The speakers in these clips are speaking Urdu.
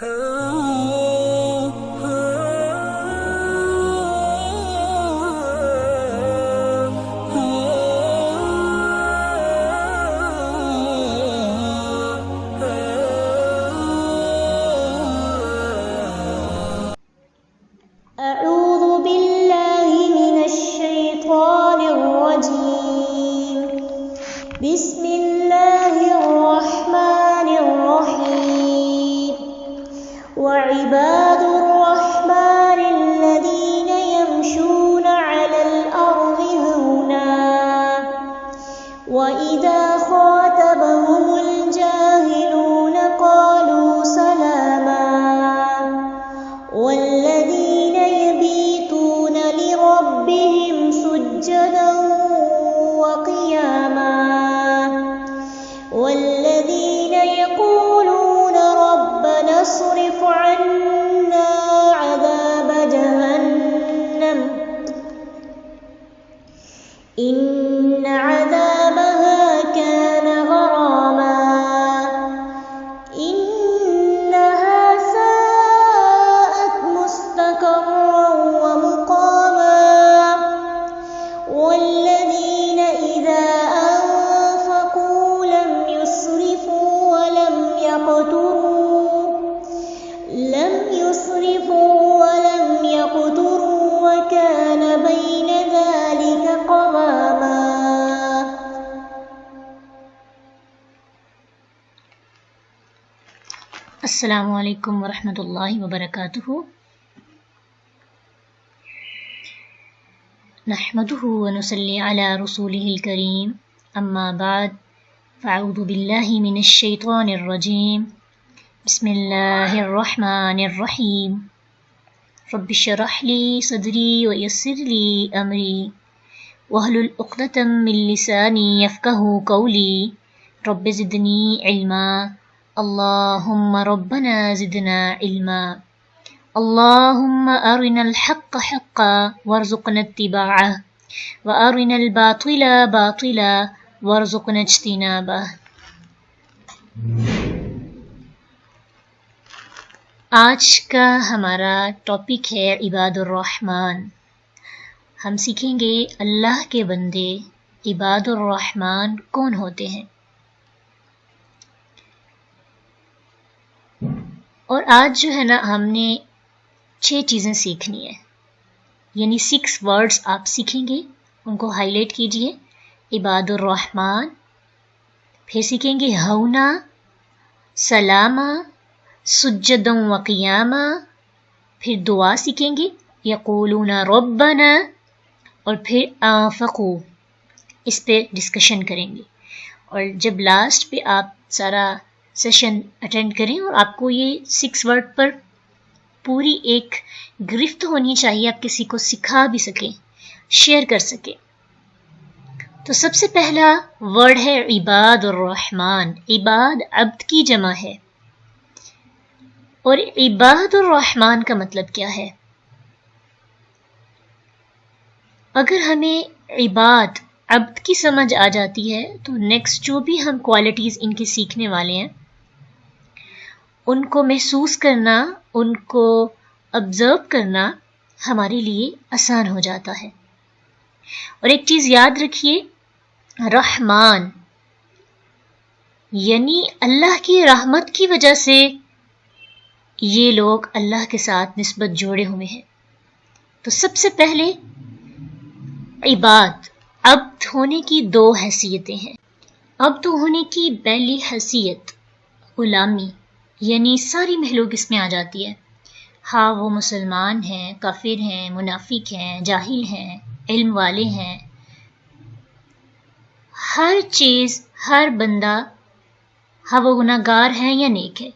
أعوذ بالله من الشيطان الرجيم. بسم الله الرحمن الرحيم. وعباد الرحمن الذين يمشون على الأرض هونا وإذا خاطبهم الجاهلون قالوا سلاما. والذين يبيتون لربهم سجدا وقياما. والذين يقولون ربنا اصرف عنا عذاب جهنم إن عذابها كان غراما إنها ساءت مستقرا ومقاما. والذين إذا أنفقوا لم يسرفوا ولم يقتروا وكان بين ذلك قواما. السلام علیکم ورحمۃ اللہ وبرکاتہ. نحمده ونصلی علی رسوله الکریم. اما بعد فاعوذ باللہ من الشیطان الرجیم. بسم اللہ الرحمن الرحیم. رب اشرح لی صدری ویسر لی امری واحلل عقدۃ من لسانی یفقہوا قولی. رب زدنی علما. اللهم ربنا زدنا علما. اللهم أرنا الحق حقا وارزقنا اتباعه وأرنا الباطل باطلا وارزقنا اجتنابه. آج کا ہمارا ٹاپک ہے عباد الرحمن. ہم سیکھیں گے اللہ کے بندے عباد الرحمن کون ہوتے ہیں. اور آج جو ہے نا ہم نے 6 چیزیں سیکھنی ہے، یعنی 6 ورڈز آپ سیکھیں گے، ان کو ہائی لائٹ کیجئے. عباد الرحمن، پھر سیکھیں گے ہونا، سلاما، سجدا و قیاما، پھر دعا سیکھیں گے یقولون ربنا، اور پھر انفقوا. اس پہ ڈسکشن کریں گے. اور جب لاسٹ پہ آپ سارا سیشن اٹینڈ کریں اور آپ کو یہ 6 ورڈ پر پوری ایک گرفت ہونی چاہیے، آپ کسی کو سکھا بھی سکیں، شیئر کر سکیں. تو سب سے پہلا ورڈ ہے عباد الرحمن. عباد عبد کی جمع ہے. اور عباد الرحمن کا مطلب کیا ہے؟ اگر ہمیں عباد عبد کی سمجھ آ جاتی ہے تو نیکسٹ جو بھی ہم کوالٹیز ان کی سیکھنے والے ہیں ان کو محسوس کرنا، ان کو آبزرو کرنا ہمارے لیے آسان ہو جاتا ہے. اور ایک چیز یاد رکھیے، رحمان یعنی اللہ کی رحمت کی وجہ سے یہ لوگ اللہ کے ساتھ نسبت جوڑے ہوئے ہیں. تو سب سے پہلے عباد، عبد ہونے کی 2 حیثیتیں ہیں. عبد ہونے کی پہلی حیثیت غلامی، یعنی ساری مخلوق اس میں آ جاتی ہے. ہاں وہ مسلمان ہیں، کافر ہیں، منافق ہیں، جاہل ہیں، علم والے ہیں، ہر چیز، ہر بندہ، ہاں وہ گناہ گار ہے یا نیک ہے،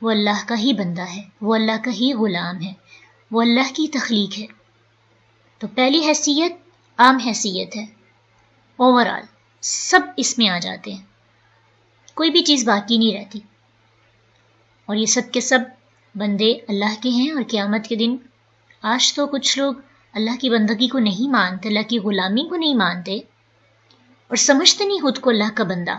وہ اللہ کا ہی بندہ ہے، وہ اللہ کا ہی غلام ہے، وہ اللہ کی تخلیق ہے. تو پہلی حیثیت عام حیثیت ہے، اوورآل سب اس میں آ جاتے ہیں، کوئی بھی چیز باقی نہیں رہتی. اور یہ سب کے سب بندے اللہ کے ہیں. اور قیامت کے دن آج تو کچھ لوگ اللہ کی بندگی کو نہیں مانتے، اللہ کی غلامی کو نہیں مانتے اور سمجھتے نہیں خود کو اللہ کا بندہ.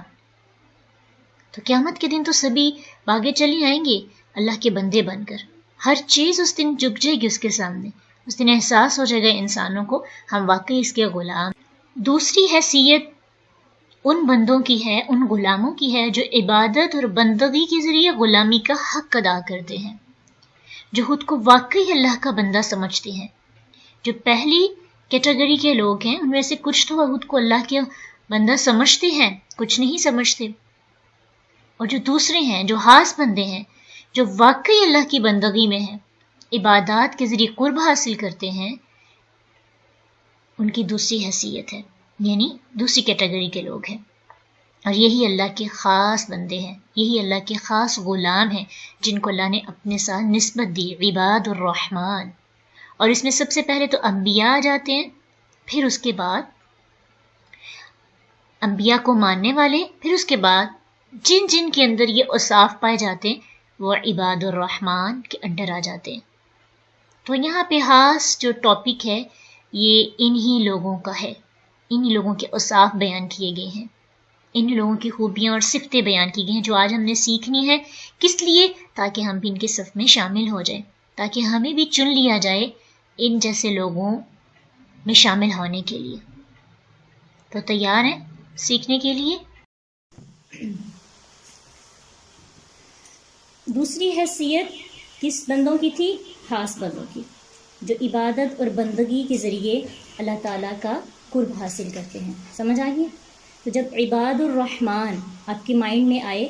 تو قیامت کے دن تو سبھی بھاگے چلے آئیں گے اللہ کے بندے بن کر. ہر چیز اس دن جھک جائے گی اس کے سامنے. اس دن احساس ہو جائے گا انسانوں کو ہم واقعی اس کے غلام. دوسری حیثیت ان بندوں کی ہے، ان غلاموں کی ہے جو عبادت اور بندگی کے ذریعے غلامی کا حق ادا کرتے ہیں، جو خود کو واقعی اللہ کا بندہ سمجھتے ہیں. جو پہلی کیٹیگری کے لوگ ہیں ان میں سے کچھ تو خود کو اللہ کے بندہ سمجھتے ہیں، کچھ نہیں سمجھتے. اور جو دوسرے ہیں جو خاص بندے ہیں، جو واقعی اللہ کی بندگی میں ہیں، عبادات کے ذریعے قرب حاصل کرتے ہیں، ان کی دوسری حیثیت ہے، یعنی دوسری کیٹیگری کے لوگ ہیں. اور یہی اللہ کے خاص بندے ہیں، یہی اللہ کے خاص غلام ہیں جن کو اللہ نے اپنے ساتھ نسبت دی، عباد الرحمن. اور اس میں سب سے پہلے تو انبیاء آ جاتے ہیں، پھر اس کے بعد انبیاء کو ماننے والے، پھر اس کے بعد جن جن کے اندر یہ اوصاف پائے جاتے ہیں وہ عباد الرحمن کے انڈر آ جاتے ہیں. تو یہاں پہ خاص جو ٹاپک ہے یہ انہی لوگوں کا ہے، انہی لوگوں کے اوصاف بیان کیے گئے ہیں، انہی لوگوں کی خوبیاں اور صفتیں بیان کی گئی ہیں جو آج ہم نے سیکھنی ہے. کس لیے؟ تاکہ ہم بھی ان کے صف میں شامل ہو جائیں، تاکہ ہمیں بھی چن لیا جائے ان جیسے لوگوں میں شامل ہونے کے لیے. تو تیار ہیں سیکھنے کے لیے؟ دوسری حیثیت کس بندوں کی تھی؟ خاص بندوں کی، جو عبادت اور بندگی کے ذریعے اللہ تعالیٰ کا قرب حاصل کرتے ہیں. سمجھ آئیے؟ تو جب عباد الرحمن آپ کے مائنڈ میں آئے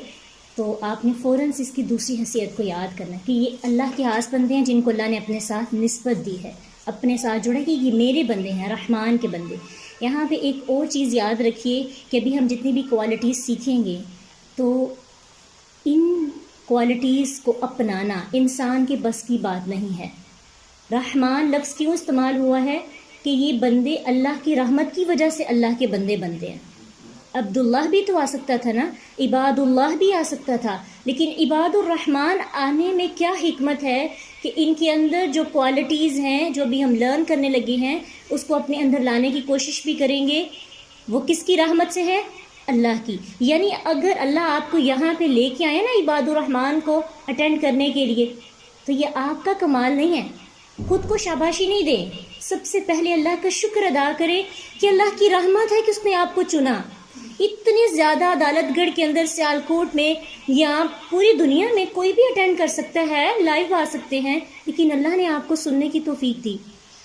تو آپ نے فوراً اس کی دوسری حیثیت کو یاد کرنا کہ یہ اللہ کے خاص بندے ہیں جن کو اللہ نے اپنے ساتھ نسبت دی ہے، اپنے ساتھ جوڑا کہ یہ میرے بندے ہیں، رحمان کے بندے. یہاں پہ ایک اور چیز یاد رکھیے کہ ابھی ہم جتنی بھی کوالٹیز سیکھیں گے تو ان کوالٹیز کو اپنانا انسان کے بس کی بات نہیں ہے. رحمان لفظ کیوں استعمال ہوا ہے؟ کہ یہ بندے اللہ کی رحمت کی وجہ سے اللہ کے بندے بنتے ہیں. عبداللہ بھی تو آ سکتا تھا نا، عباد اللہ بھی آ سکتا تھا، لیکن عباد الرحمن آنے میں کیا حکمت ہے کہ ان کے اندر جو کوالٹیز ہیں جو بھی ہم لرن کرنے لگے ہیں اس کو اپنے اندر لانے کی کوشش بھی کریں گے. وہ کس کی رحمت سے ہے؟ اللہ کی. یعنی اگر اللہ آپ کو یہاں پہ لے کے آئے نا عباد الرحمن کو اٹینڈ کرنے کے لیے تو یہ آپ کا کمال نہیں ہے. خود کو شاباشی نہیں دیں، سب سے پہلے اللہ کا شکر ادا کریں کہ اللہ کی رحمت ہے کہ اس نے آپ کو چنا. اتنے زیادہ عدالت گڑھ کے اندر سیالکوٹ میں یا پوری دنیا میں کوئی بھی اٹینڈ کر سکتا ہے، لائیو آ سکتے ہیں، لیکن اللہ نے آپ کو سننے کی توفیق دی.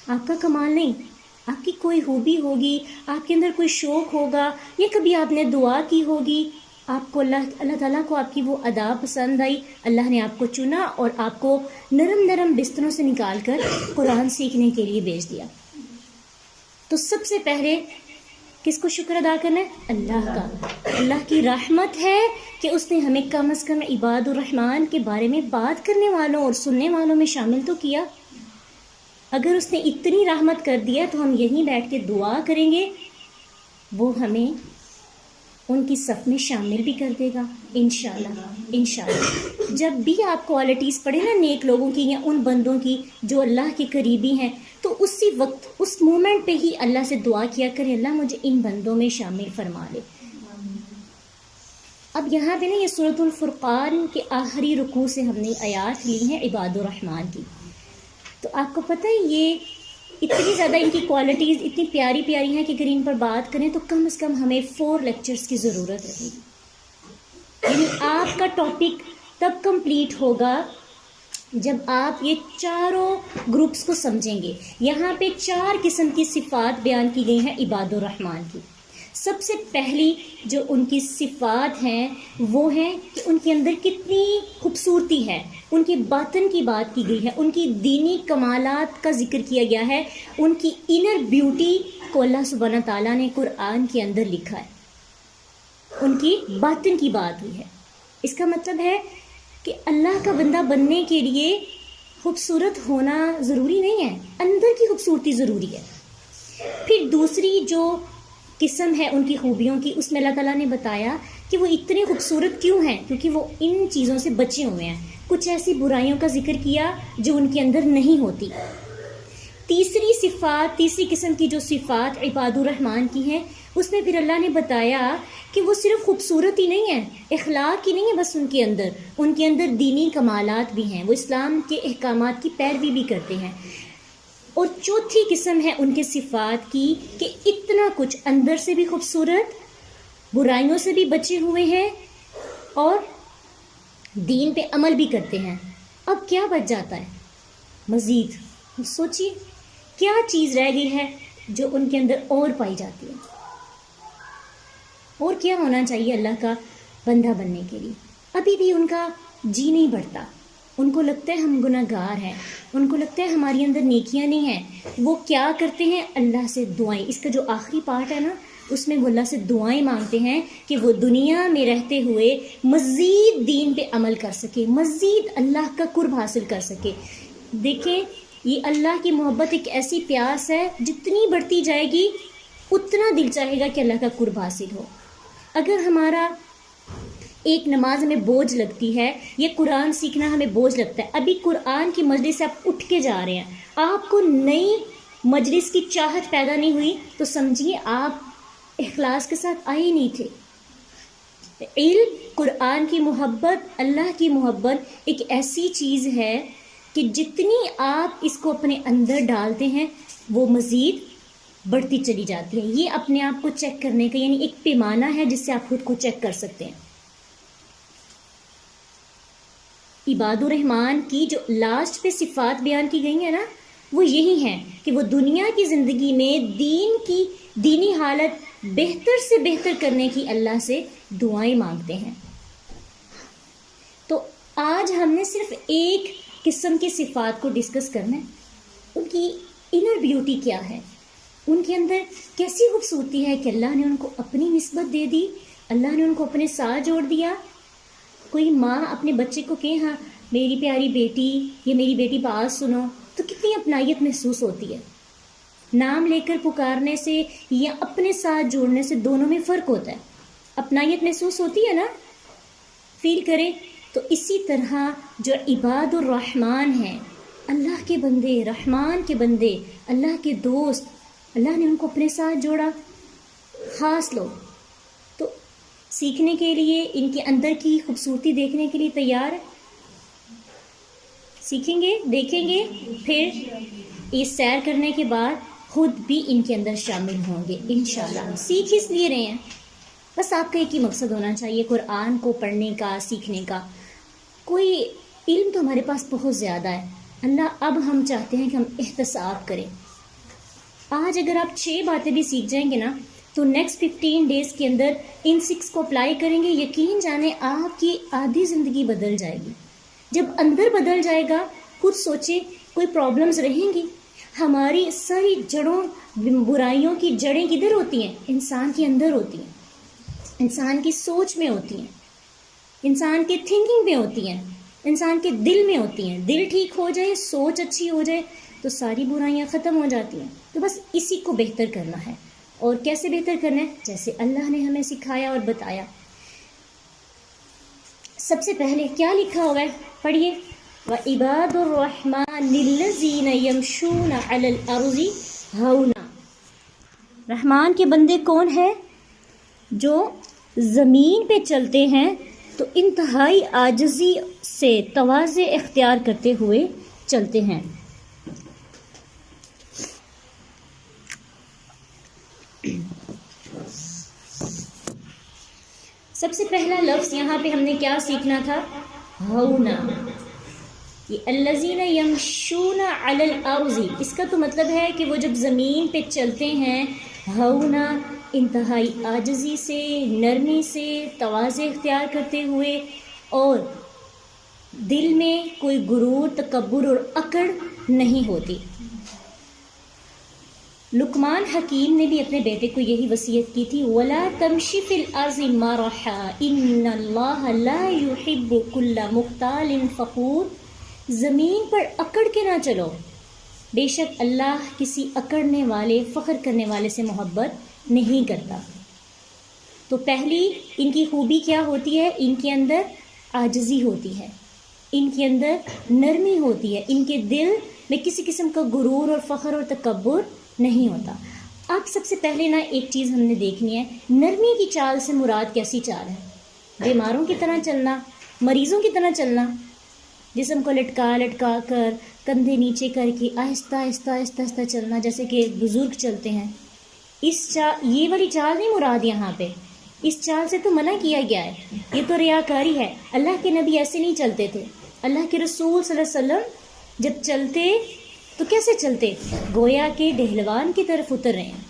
آپ کا کمال نہیں، آپ کی کوئی خوبی ہوگی، آپ کے اندر کوئی شوق ہوگا، یا کبھی آپ نے دعا کی ہوگی، آپ کو اللہ تعالیٰ کو آپ کی وہ ادا پسند آئی، اللہ نے آپ کو چنا اور آپ کو نرم نرم بستروں سے نکال کر قرآن سیکھنے کے لیے بھیج دیا. تو سب سے پہلے کس کو شکر ادا کرنا ہے؟ اللہ کا. اللہ کی رحمت ہے کہ اس نے ہمیں کم از کم عباد الرحمن کے بارے میں بات کرنے والوں اور سننے والوں میں شامل تو کیا. اگر اس نے اتنی رحمت کر دیا تو ہم یہیں بیٹھ کے دعا کریں گے، وہ ہمیں ان کی صف میں شامل بھی کر دے گا انشاءاللہ. انشاءاللہ جب بھی آپ کوالٹیز پڑھیں نا نیک لوگوں کی یا ان بندوں کی جو اللہ کے قریبی ہیں تو اسی وقت اس مومنٹ پہ ہی اللہ سے دعا کیا کریں، اللہ مجھے ان بندوں میں شامل فرما لے. اب یہاں پہ نا یہ سورۃ الفرقان کے آخری رکوع سے ہم نے آیات لی ہیں عباد الرحمن کی. تو آپ کو پتہ ہے یہ اتنی زیادہ ان کی کوالٹیز اتنی پیاری پیاری ہیں کہ اگر ان پر بات کریں تو کم از کم ہمیں 4 لیکچرز کی ضرورت رہے گی. یعنی آپ کا ٹاپک تب کمپلیٹ ہوگا جب آپ یہ چاروں گروپس کو سمجھیں گے. یہاں پہ 4 قسم کی صفات بیان کی گئی ہیں عباد الرحمن کی. سب سے پہلی جو ان کی صفات ہیں وہ ہیں کہ ان کے اندر کتنی خوبصورتی ہے، ان کی باطن کی بات کی گئی ہے، ان کی دینی کمالات کا ذکر کیا گیا ہے، ان کی انر بیوٹی کو اللہ سبحانہ تعالیٰ نے قرآن کے اندر لکھا ہے، ان کی باطن کی بات ہوئی ہے. اس کا مطلب ہے کہ اللہ کا بندہ بننے کے لیے خوبصورت ہونا ضروری نہیں ہے، اندر کی خوبصورتی ضروری ہے. پھر دوسری جو قسم ہے ان کی خوبیوں کی، اس میں اللہ تعالیٰ نے بتایا کہ وہ اتنے خوبصورت کیوں ہیں، کیونکہ وہ ان چیزوں سے بچے ہوئے ہیں. کچھ ایسی برائیوں کا ذکر کیا جو ان کے اندر نہیں ہوتی. تیسری قسم کی جو صفات عباد الرحمن کی ہیں اس میں پھر اللہ نے بتایا کہ وہ صرف خوبصورت ہی نہیں ہے، اخلاق ہی نہیں ہے بس ان کے اندر دینی کمالات بھی ہیں، وہ اسلام کے احکامات کی پیروی بھی کرتے ہیں۔ اور چوتھی قسم ہے ان کے صفات کی کہ اتنا کچھ اندر سے بھی خوبصورت، برائیوں سے بھی بچے ہوئے ہیں اور دین پہ عمل بھی کرتے ہیں۔ اب کیا بچ جاتا ہے مزید؟ سوچیے کیا چیز رہ گئی ہے جو ان کے اندر اور پائی جاتی ہے؟ اور کیا ہونا چاہیے اللہ کا بندہ بننے کے لیے؟ ابھی بھی ان کا جی نہیں بڑھتا، ان کو لگتا ہے ہم گناہ گار ہیں، ان کو لگتا ہے ہماری اندر نیکیاں نہیں ہیں۔ وہ کیا کرتے ہیں؟ اللہ سے دعائیں، اس کا جو آخری پارٹ ہے نا اس میں وہ اللہ سے دعائیں مانگتے ہیں کہ وہ دنیا میں رہتے ہوئے مزید دین پہ عمل کر سکے، مزید اللہ کا قرب حاصل کر سکے۔ دیکھیں یہ اللہ کی محبت ایک ایسی پیاس ہے، جتنی بڑھتی جائے گی اتنا دل چاہے گا کہ اللہ کا قرب حاصل ہو۔ اگر ہمارا ایک نماز ہمیں بوجھ لگتی ہے، یہ قرآن سیکھنا ہمیں بوجھ لگتا ہے، ابھی قرآن کی مجلس سے آپ اٹھ کے جا رہے ہیں، آپ کو نئی مجلس کی چاہت پیدا نہیں ہوئی تو سمجھیے آپ اخلاص کے ساتھ آئے نہیں تھے۔ علم، قرآن کی محبت، اللہ کی محبت ایک ایسی چیز ہے کہ جتنی آپ اس کو اپنے اندر ڈالتے ہیں وہ مزید بڑھتی چلی جاتی ہے۔ یہ اپنے آپ کو چیک کرنے کا یعنی ایک پیمانہ ہے جس سے آپ خود کو چیک کر سکتے ہیں۔ عباد الرحمن کی جو لاسٹ پہ صفات بیان کی گئی ہیں نا وہ یہی ہیں کہ وہ دنیا کی زندگی میں دینی حالت بہتر سے بہتر کرنے کی اللہ سے دعائیں مانگتے ہیں۔ تو آج ہم نے صرف ایک قسم کی صفات کو ڈسکس کرنا ہے، ان کی انر بیوٹی کیا ہے، ان کے اندر کیسی خوبصورتی ہے کہ اللہ نے ان کو اپنی نسبت دے دی، اللہ نے ان کو اپنے ساتھ جوڑ دیا۔ کوئی ماں اپنے بچے کو کہے ہاں میری پیاری بیٹی یا میری بیٹی بات سنو تو کتنی اپنائیت محسوس ہوتی ہے۔ نام لے کر پکارنے سے یا اپنے ساتھ جوڑنے سے دونوں میں فرق ہوتا ہے، اپنائیت محسوس ہوتی ہے نا، فیل کرے۔ تو اسی طرح جو عباد الرحمن ہیں، اللہ کے بندے، رحمان کے بندے، اللہ کے دوست، اللہ نے ان کو اپنے ساتھ جوڑا، خاص لوگ۔ تو سیکھنے کے لیے ان کے اندر کی خوبصورتی دیکھنے کے لیے تیار ہے؟ سیکھیں گے، دیکھیں گے، پھر اس سیر کرنے کے بعد خود بھی ان کے اندر شامل ہوں گے انشاءاللہ۔ سیکھ اس لیے رہے ہیں، بس آپ کا ایک ہی مقصد ہونا چاہیے قرآن کو پڑھنے کا، سیکھنے کا۔ کوئی علم تو ہمارے پاس بہت زیادہ ہے، اللہ اب ہم چاہتے ہیں کہ ہم احتساب کریں۔ آج اگر آپ 6 باتیں بھی سیکھ جائیں گے نا تو نیکسٹ 15 ڈیز کے اندر ان 6 کو اپلائی کریں گے، یقین جانیں آپ کی آدھی زندگی بدل جائے گی۔ جب اندر بدل جائے گا، خود سوچیں کوئی پرابلمز رہیں گی؟ ہماری ساری جڑوں، برائیوں کی جڑیں کدھر ہوتی ہیں؟ انسان کے اندر ہوتی ہیں، انسان کی سوچ میں ہوتی ہیں، انسان کے تھنکنگ میں ہوتی ہیں، انسان کے دل میں ہوتی ہیں۔ دل ٹھیک ہو جائے، سوچ اچھی ہو جائے تو ساری برائیاں ختم ہو جاتی ہیں۔ تو بس اسی کو بہتر کرنا ہے، اور کیسے بہتر کرنا ہے؟ جیسے اللہ نے ہمیں سکھایا اور بتایا۔ سب سے پہلے کیا لکھا ہوا ہے؟ پڑھیے، وَعِبَادُ الرَّحْمَنِ الَّذِينَ يَمْشُونَ عَلَى الْأَرْضِ هَوْنًا۔ رحمان کے بندے کون ہیں؟ جو زمین پہ چلتے ہیں تو انتہائی عاجزی سے تواضع اختیار کرتے ہوئے چلتے ہیں۔ سب سے پہلا لفظ یہاں پہ ہم نے کیا سیکھنا تھا؟ ہونا۔ یہ الذین یمشون علی الارض، اس کا تو مطلب ہے کہ وہ جب زمین پہ چلتے ہیں، ہونا انتہائی عاجزی سے، نرمی سے، تواضع اختیار کرتے ہوئے، اور دل میں کوئی غرور، تکبر اور اکڑ نہیں ہوتی۔ لقمان حکیم نے بھی اپنے بیٹے کو یہی وصیت کی تھی، وَلَا تَمْشِ فِي الْأَرْضِ مَرَحًا إِنَّ اللَّهَ لَا يُحِبُّ كُلَّ مُخْتَالٍ فَخُورٍ۔ زمین پر اکڑ کے نہ چلو، بے شک اللہ کسی اکڑنے والے، فخر کرنے والے سے محبت نہیں کرتا۔ تو پہلی ان کی خوبی کیا ہوتی ہے؟ ان کے اندر عاجزی ہوتی ہے، ان کے اندر نرمی ہوتی ہے، ان کے دل میں کسی قسم کا غرور اور فخر اور تکبر نہیں ہوتا۔ اب سب سے پہلے نا ایک چیز ہم نے دیکھنی ہے، نرمی کی چال سے مراد کیسی چال ہے؟ بیماروں کی طرح چلنا، مریضوں کی طرح چلنا، جسم کو لٹکا لٹکا کر، کندھے نیچے کر کے آہستہ آہستہ آہستہ آہستہ چلنا، جیسے کہ بزرگ چلتے ہیں، یہ والی چال نہیں مراد یہاں پہ. اس چال سے تو منع کیا گیا ہے، یہ تو ریاکاری ہے. اللہ کے نبی ایسے نہیں چلتے تھے. اللہ کے رسول صلی اللہ علیہ وسلم جب چلتے تو کیسے چلتے؟ گویا کے ڈہلوان کی طرف اتر رہے ہیں.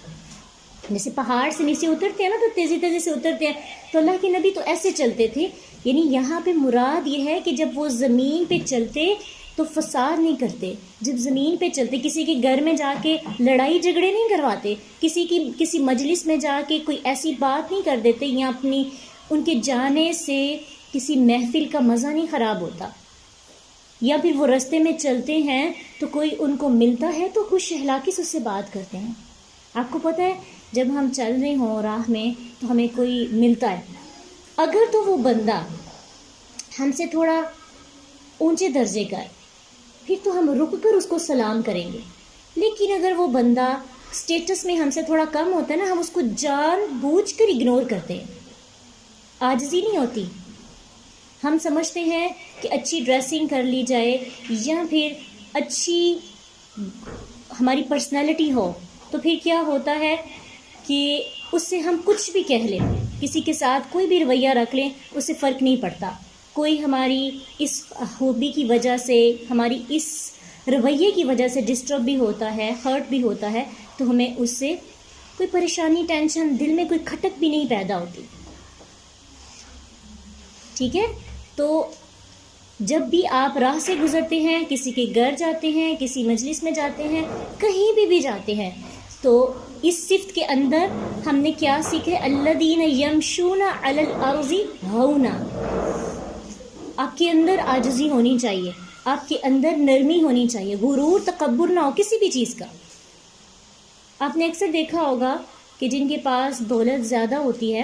جیسے پہاڑ سے نیچے اترتے ہیں نا تو تیزی تیزی سے اترتے ہیں، تو اللہ کے نبی تو ایسے چلتے تھے. یعنی یہاں پہ مراد یہ ہے کہ جب وہ زمین پہ چلتے تو فساد نہیں کرتے. جب زمین پہ چلتے کسی کے گھر میں جا کے لڑائی جھگڑے نہیں کرواتے، کسی مجلس میں جا کے کوئی ایسی بات نہیں کر دیتے، یا ان کے جانے سے کسی محفل کا مزہ نہیں خراب ہوتا. یا پھر وہ رستے میں چلتے ہیں تو کوئی ان کو ملتا ہے تو خوش اخلاقی سے اس سے بات کرتے ہیں. آپ کو پتہ ہے جب ہم چل رہے ہوں راہ میں تو ہمیں کوئی ملتا ہے، اگر تو وہ بندہ ہم سے تھوڑا اونچے درجے کا ہے پھر تو ہم رک کر اس کو سلام کریں گے. لیکن اگر وہ بندہ سٹیٹس میں ہم سے تھوڑا کم ہوتا ہے نا، ہم اس کو جان بوجھ کر اگنور کرتے ہیں. عاجزی نہیں ہوتی. ہم سمجھتے ہیں کہ اچھی ڈریسنگ کر لی جائے یا پھر اچھی ہماری پرسنالٹی ہو تو پھر کیا ہوتا ہے کہ اس سے ہم کچھ بھی کہہ لیں، کسی کے ساتھ کوئی بھی رویہ رکھ لیں، اس سے فرق نہیں پڑتا. کوئی ہماری اس خوبی کی وجہ سے، ہماری اس رویے کی وجہ سے ڈسٹرب بھی ہوتا ہے، ہرٹ بھی ہوتا ہے، تو ہمیں اس سے کوئی پریشانی، ٹینشن، دل میں کوئی کھٹک بھی نہیں پیدا ہوتی. ٹھیک ہے؟ تو جب بھی آپ راہ سے گزرتے ہیں، کسی کے گھر جاتے ہیں، کسی مجلس میں جاتے ہیں، کہیں بھی جاتے ہیں، تو اس صفت کے اندر ہم نے کیا سیکھے؟ الذین یمشون علی الارض ہونا. آپ کے اندر عاجزی ہونی چاہیے، آپ کے اندر نرمی ہونی چاہیے، غرور تکبر نہ ہو کسی بھی چیز کا. آپ نے اکثر دیکھا ہوگا کہ جن کے پاس دولت زیادہ ہوتی ہے،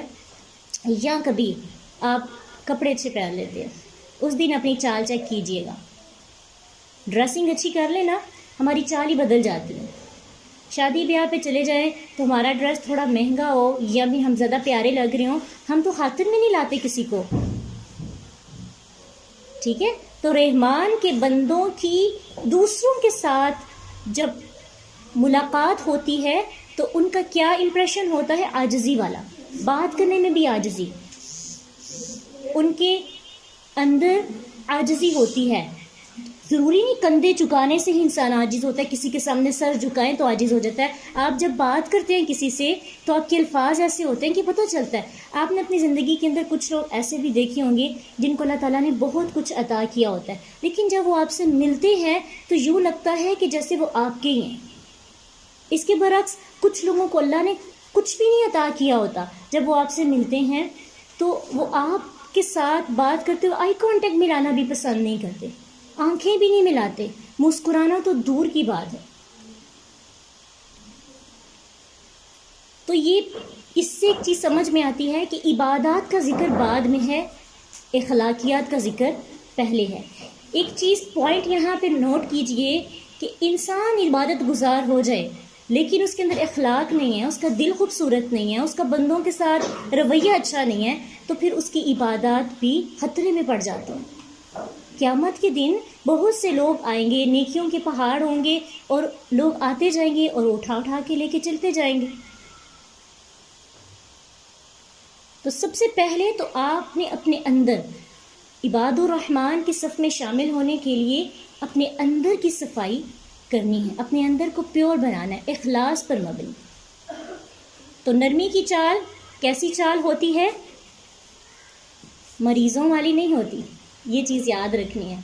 یا کبھی آپ کپڑے اچھے پہن لیتے ہیں، اس دن اپنی چال چیک کیجئے گا. ڈریسنگ اچھی کر لینا، ہماری چال ہی بدل جاتی ہے. شادی بیاہ پہ چلے جائیں تو ہمارا ڈریس تھوڑا مہنگا ہو یا بھی ہم زیادہ پیارے لگ رہے ہوں، ہم تو خاطر میں نہیں لاتے کسی کو. ٹھیک ہے؟ تو رحمان کے بندوں کی دوسروں کے ساتھ جب ملاقات ہوتی ہے تو ان کا کیا امپریشن ہوتا ہے؟ عاجزی والا. بات کرنے میں بھی عاجزی، ان کے اندر عاجزی ہوتی ہے. ضروری نہیں کندھے چکانے سے ہی انسان عاجز ہوتا ہے، کسی کے سامنے سر جھکائیں تو عاجز ہو جاتا ہے. آپ جب بات کرتے ہیں کسی سے تو آپ کے الفاظ ایسے ہوتے ہیں کہ پتہ چلتا ہے. آپ نے اپنی زندگی کے اندر کچھ لوگ ایسے بھی دیکھے ہوں گے جن کو اللہ تعالیٰ نے بہت کچھ عطا کیا ہوتا ہے، لیکن جب وہ آپ سے ملتے ہیں تو یوں لگتا ہے کہ جیسے وہ آپ کے ہی ہیں. اس کے برعکس کچھ لوگوں کو اللہ نے کچھ بھی نہیں عطا کیا ہوتا، جب وہ آپ سے ملتے ہیں تو وہ آپ کے ساتھ بات کرتے ہوئے آئی کانٹیکٹ ملانا بھی پسند نہیں کرتے، آنکھیں بھی نہیں ملاتے، مسکرانا تو دور کی بات ہے. تو یہ اس سے ایک چیز سمجھ میں آتی ہے کہ عبادات کا ذکر بعد میں ہے، اخلاقیات کا ذکر پہلے ہے. ایک چیز پوائنٹ یہاں پہ نوٹ کیجئے کہ انسان عبادت گزار ہو جائے لیکن اس کے اندر اخلاق نہیں ہے، اس کا دل خوبصورت نہیں ہے، اس کا بندوں کے ساتھ رویہ اچھا نہیں ہے، تو پھر اس کی عبادات بھی خطرے میں پڑ جاتی ہیں. قیامت کے دن بہت سے لوگ آئیں گے، نیکیوں کے پہاڑ ہوں گے اور لوگ آتے جائیں گے اور اٹھا اٹھا کے لے کے چلتے جائیں گے. تو سب سے پہلے تو آپ نے اپنے اندر عباد الرحمن کی صف میں شامل ہونے کے لیے اپنے اندر کی صفائی کرنی ہے، اپنے اندر کو پیور بنانا ہے، اخلاص پر مبنی. تو نرمی کی چال کیسی چال ہوتی ہے؟ مریضوں والی نہیں ہوتی، یہ چیز یاد رکھنی ہے.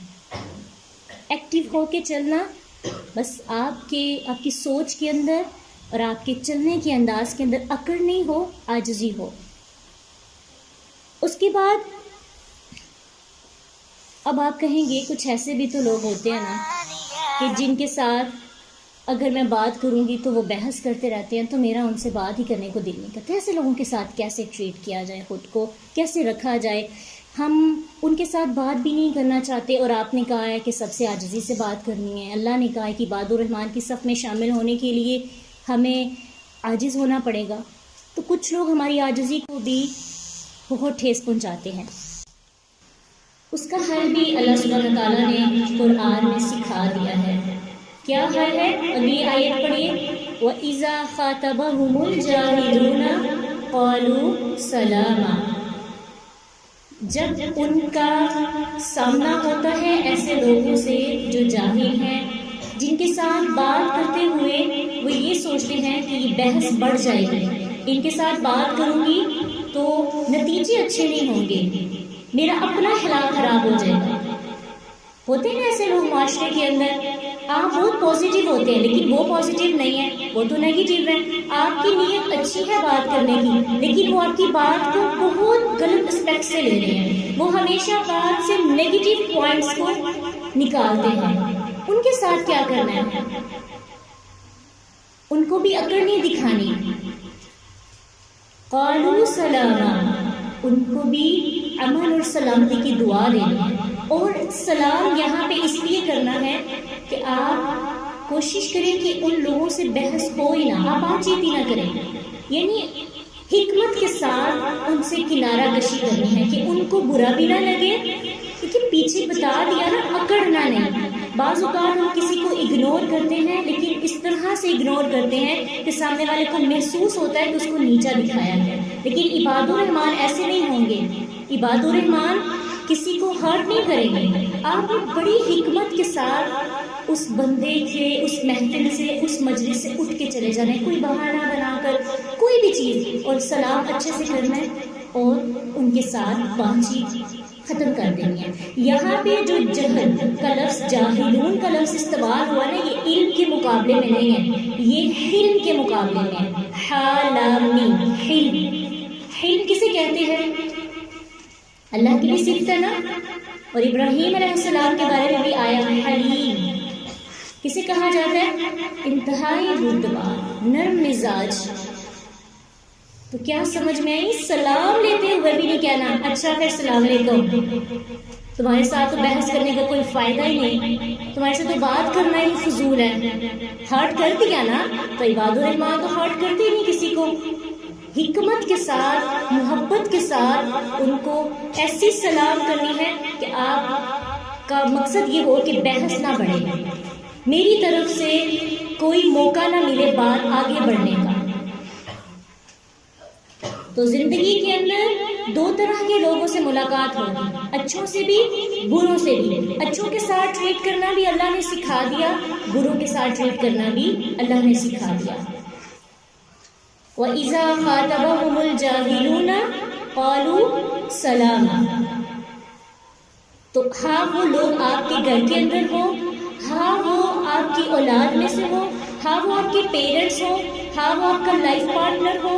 ایکٹیو ہو کے چلنا، بس آپ کی سوچ کے اندر اور آپ کے چلنے کے انداز کے اندر اکڑ نہیں ہو، عاجزی ہو. اس کے بعد اب آپ کہیں گے کچھ ایسے بھی تو لوگ ہوتے ہیں نا کہ جن کے ساتھ اگر میں بات کروں گی تو وہ بحث کرتے رہتے ہیں، تو میرا ان سے بات ہی کرنے کو دل نہیں کرتا. ایسے لوگوں کے ساتھ کیسے ٹریٹ کیا جائے، خود کو کیسے رکھا جائے؟ ہم ان کے ساتھ بات بھی نہیں کرنا چاہتے، اور آپ نے کہا ہے کہ سب سے عاجزی سے بات کرنی ہے. اللہ نے کہا ہے کہ عباد الرحمن کی صف میں شامل ہونے کے لیے ہمیں عاجز ہونا پڑے گا، تو کچھ لوگ ہماری عاجزی کو بھی بہت ٹھیس پہنچاتے ہیں. اس کا حل بھی اللہ سبحانہ تعالیٰ نے قرآن میں سکھا دیا ہے. کیا حل ہے؟ اگلی آیت پڑھیے. وَإِذَا خَاطَبَهُمُ الْجَاهِلُونَ قَالُوا سَلَامًا. جب ان کا سامنا ہوتا ہے ایسے لوگوں سے جو جاہل ہیں، جن کے ساتھ بات کرتے ہوئے وہ یہ سوچتے ہیں کہ یہ بحث بڑھ جائے گی، ان کے ساتھ بات کروں گی تو نتیجے اچھے نہیں ہوں گے، میرا اپنا اخلاق خراب ہو جائے گا. ہوتے ہیں ایسے لوگ معاشرے کے اندر. آپ بہت پازیٹیو ہوتے ہیں لیکن وہ پازیٹیو نہیں ہے، وہ تو نیگیٹیو ہے. آپ کی نیت اچھی ہے بات کرنے کی لیکن وہ آپ کی بات کو بہت غلط اسپیکٹ سے لے رہے ہیں. وہ ہمیشہ بات سے نیگیٹیو پوائنٹس کو نکالتے ہیں. ان کے ساتھ کیا کرنا ہے؟ ان کو بھی اکڑ نہیں دکھانی. قالوا سلاما، ان کو بھی امن اور سلامتی کی دعا دینی ہے. اور سلام یہاں پہ اس لیے کرنا ہے کہ آپ کوشش کریں کہ ان لوگوں سے بحث ہو ہی نہ، آپ بات چیت ہی نہ کریں. یعنی حکمت کے ساتھ ان سے کنارہ کشی کرنی ہے کہ ان کو برا بھی نہ لگے، کیونکہ پیچھے بتا دیا نا، اکڑنا نہیں. بعض اوقات ہم کسی کو اگنور کرتے ہیں لیکن اس طرح سے اگنور کرتے ہیں کہ سامنے والے کو محسوس ہوتا ہے کہ اس کو نیچا دکھایا ہے. لیکن عباد الرحمان ایسے نہیں ہوں گے. عباد الرحمان کسی کو ہرٹ نہیں کریں گے. آپ بڑی حکمت کے ساتھ اس بندے سے، اس محفل سے، اس مجلس سے اٹھ کے چلے جانا ہے، کوئی بہانہ بنا کر کوئی بھی چیز، اور سلام اچھے سے کرنا ہے اور ان کے ساتھ بات چیت ختم کر دینی ہے. یہاں پہ جو جہل کا لفظ، جاہلون کا لفظ استعمال ہوا نا، یہ علم کے مقابلے میں نہیں ہے، یہ حلم کے مقابلے میں ہے. حالمی، حلم. حلم کسے کہتے ہیں؟ اللہ کی بھی صفت ہے نا. اور ابراہیم علیہ السلام کے بارے میں بھی آیا ہے حلیم. کسے کہا جاتا ہے؟ انتہائی رتبہ، نرم مزاج. تو کیا سمجھ میں آئی؟ سلام لیتے ہوئے بھی نہیں کہنا اچھا پھر السلام علیکم. تمہارے ساتھ تو بحث کرنے کا کوئی فائدہ ہی نہیں، تمہارے سے تو بات کرنا ہی فضول ہے. ہرٹ کر دیا نا، تو عباد الرحمان تو ہرٹ کرتے ہی نہیں کسی کو. حکمت کے ساتھ، محبت کے ساتھ ان کو ایسی سلام کرنی ہے کہ آپ کا مقصد یہ ہو کہ بحث نہ بڑھے، میری طرف سے کوئی موقع نہ ملے بات آگے بڑھنے کا. تو زندگی کے اندر دو طرح کے لوگوں سے ملاقات ہوگی، اچھوں سے بھی بروں سے بھی. اچھوں کے ساتھ ٹریٹ کرنا بھی اللہ نے سکھا دیا، بروں کے ساتھ ٹریٹ کرنا بھی اللہ نے سکھا دیا. وَإِذَا خَاطَبَهُمُ الْجَاهِلُونَ قَالُوا سَلَامًا. تو ہاں وہ لوگ آپ کے گھر کے اندر ہو، ہاں وہ آپ کی اولاد میں سے ہو، ہاں وہ آپ کے پیرنٹس ہو، ہاں وہ آپ کا لائف پارٹنر ہو،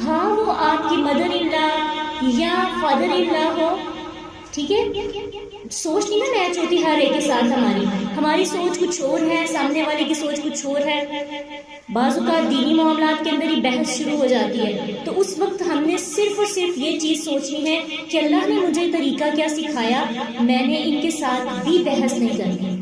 ہاں وہ آپ کی مدر ان لا یا فادر ان لا ہو. ٹھیک ہے، سوچ نہیں نا میچ ہوتی ہر ایک کے ساتھ. ہماری سوچ کچھ اور ہے، سامنے والے کی سوچ کچھ اور ہے. بعض اوقات دینی معاملات کے اندر ہی بحث شروع ہو جاتی ہے. تو اس وقت ہم نے صرف اور صرف یہ چیز سوچنی ہے کہ اللہ نے مجھے طریقہ کیا سکھایا، میں نے ان کے ساتھ بھی بحث نہیں کرنی.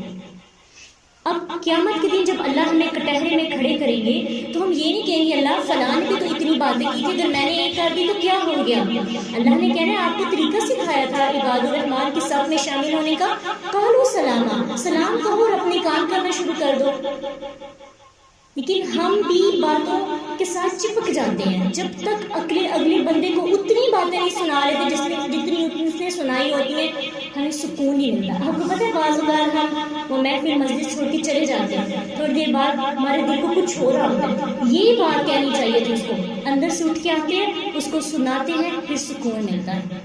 اب قیامت کے دن جب اللہ ہمیں کٹہرے میں کھڑے کریں گے تو ہم یہ نہیں کہیں گے اللہ فلاں نے بھی تو اتنی باتیں کی تھی، اگر میں نے یہ کر دی تو کیا ہو گیا. اللہ نے کہنا ہے آپ کو طریقہ سکھایا تھا عباد الرحمان کی صف میں شامل ہونے کا. قالوا سلاما، سلام کہو اور اپنے کام کرنا شروع کر دو. لیکن ہم بھی باتوں کے ساتھ چپک جاتے ہیں جب تک اگلے بندے کو اتنی باتیں نہیں سنا لیتے جتنی اس نے سنائی ہوتی ہیں، ہمیں سکون نہیں ملتا. آپ کو پتہ ہے بعض اوقات ہم وہ محفل مسجد چھوڑ کے چلے جاتے ہیں، تھوڑی دیر بعد ہمارے دل کو کچھ ہو رہا ہوتا ہے، یہ بات کہنی چاہیے تھی اس کو. اندر سے اٹھ کے آتے ہیں، اس کو سناتے ہیں، پھر سکون ملتا ہے.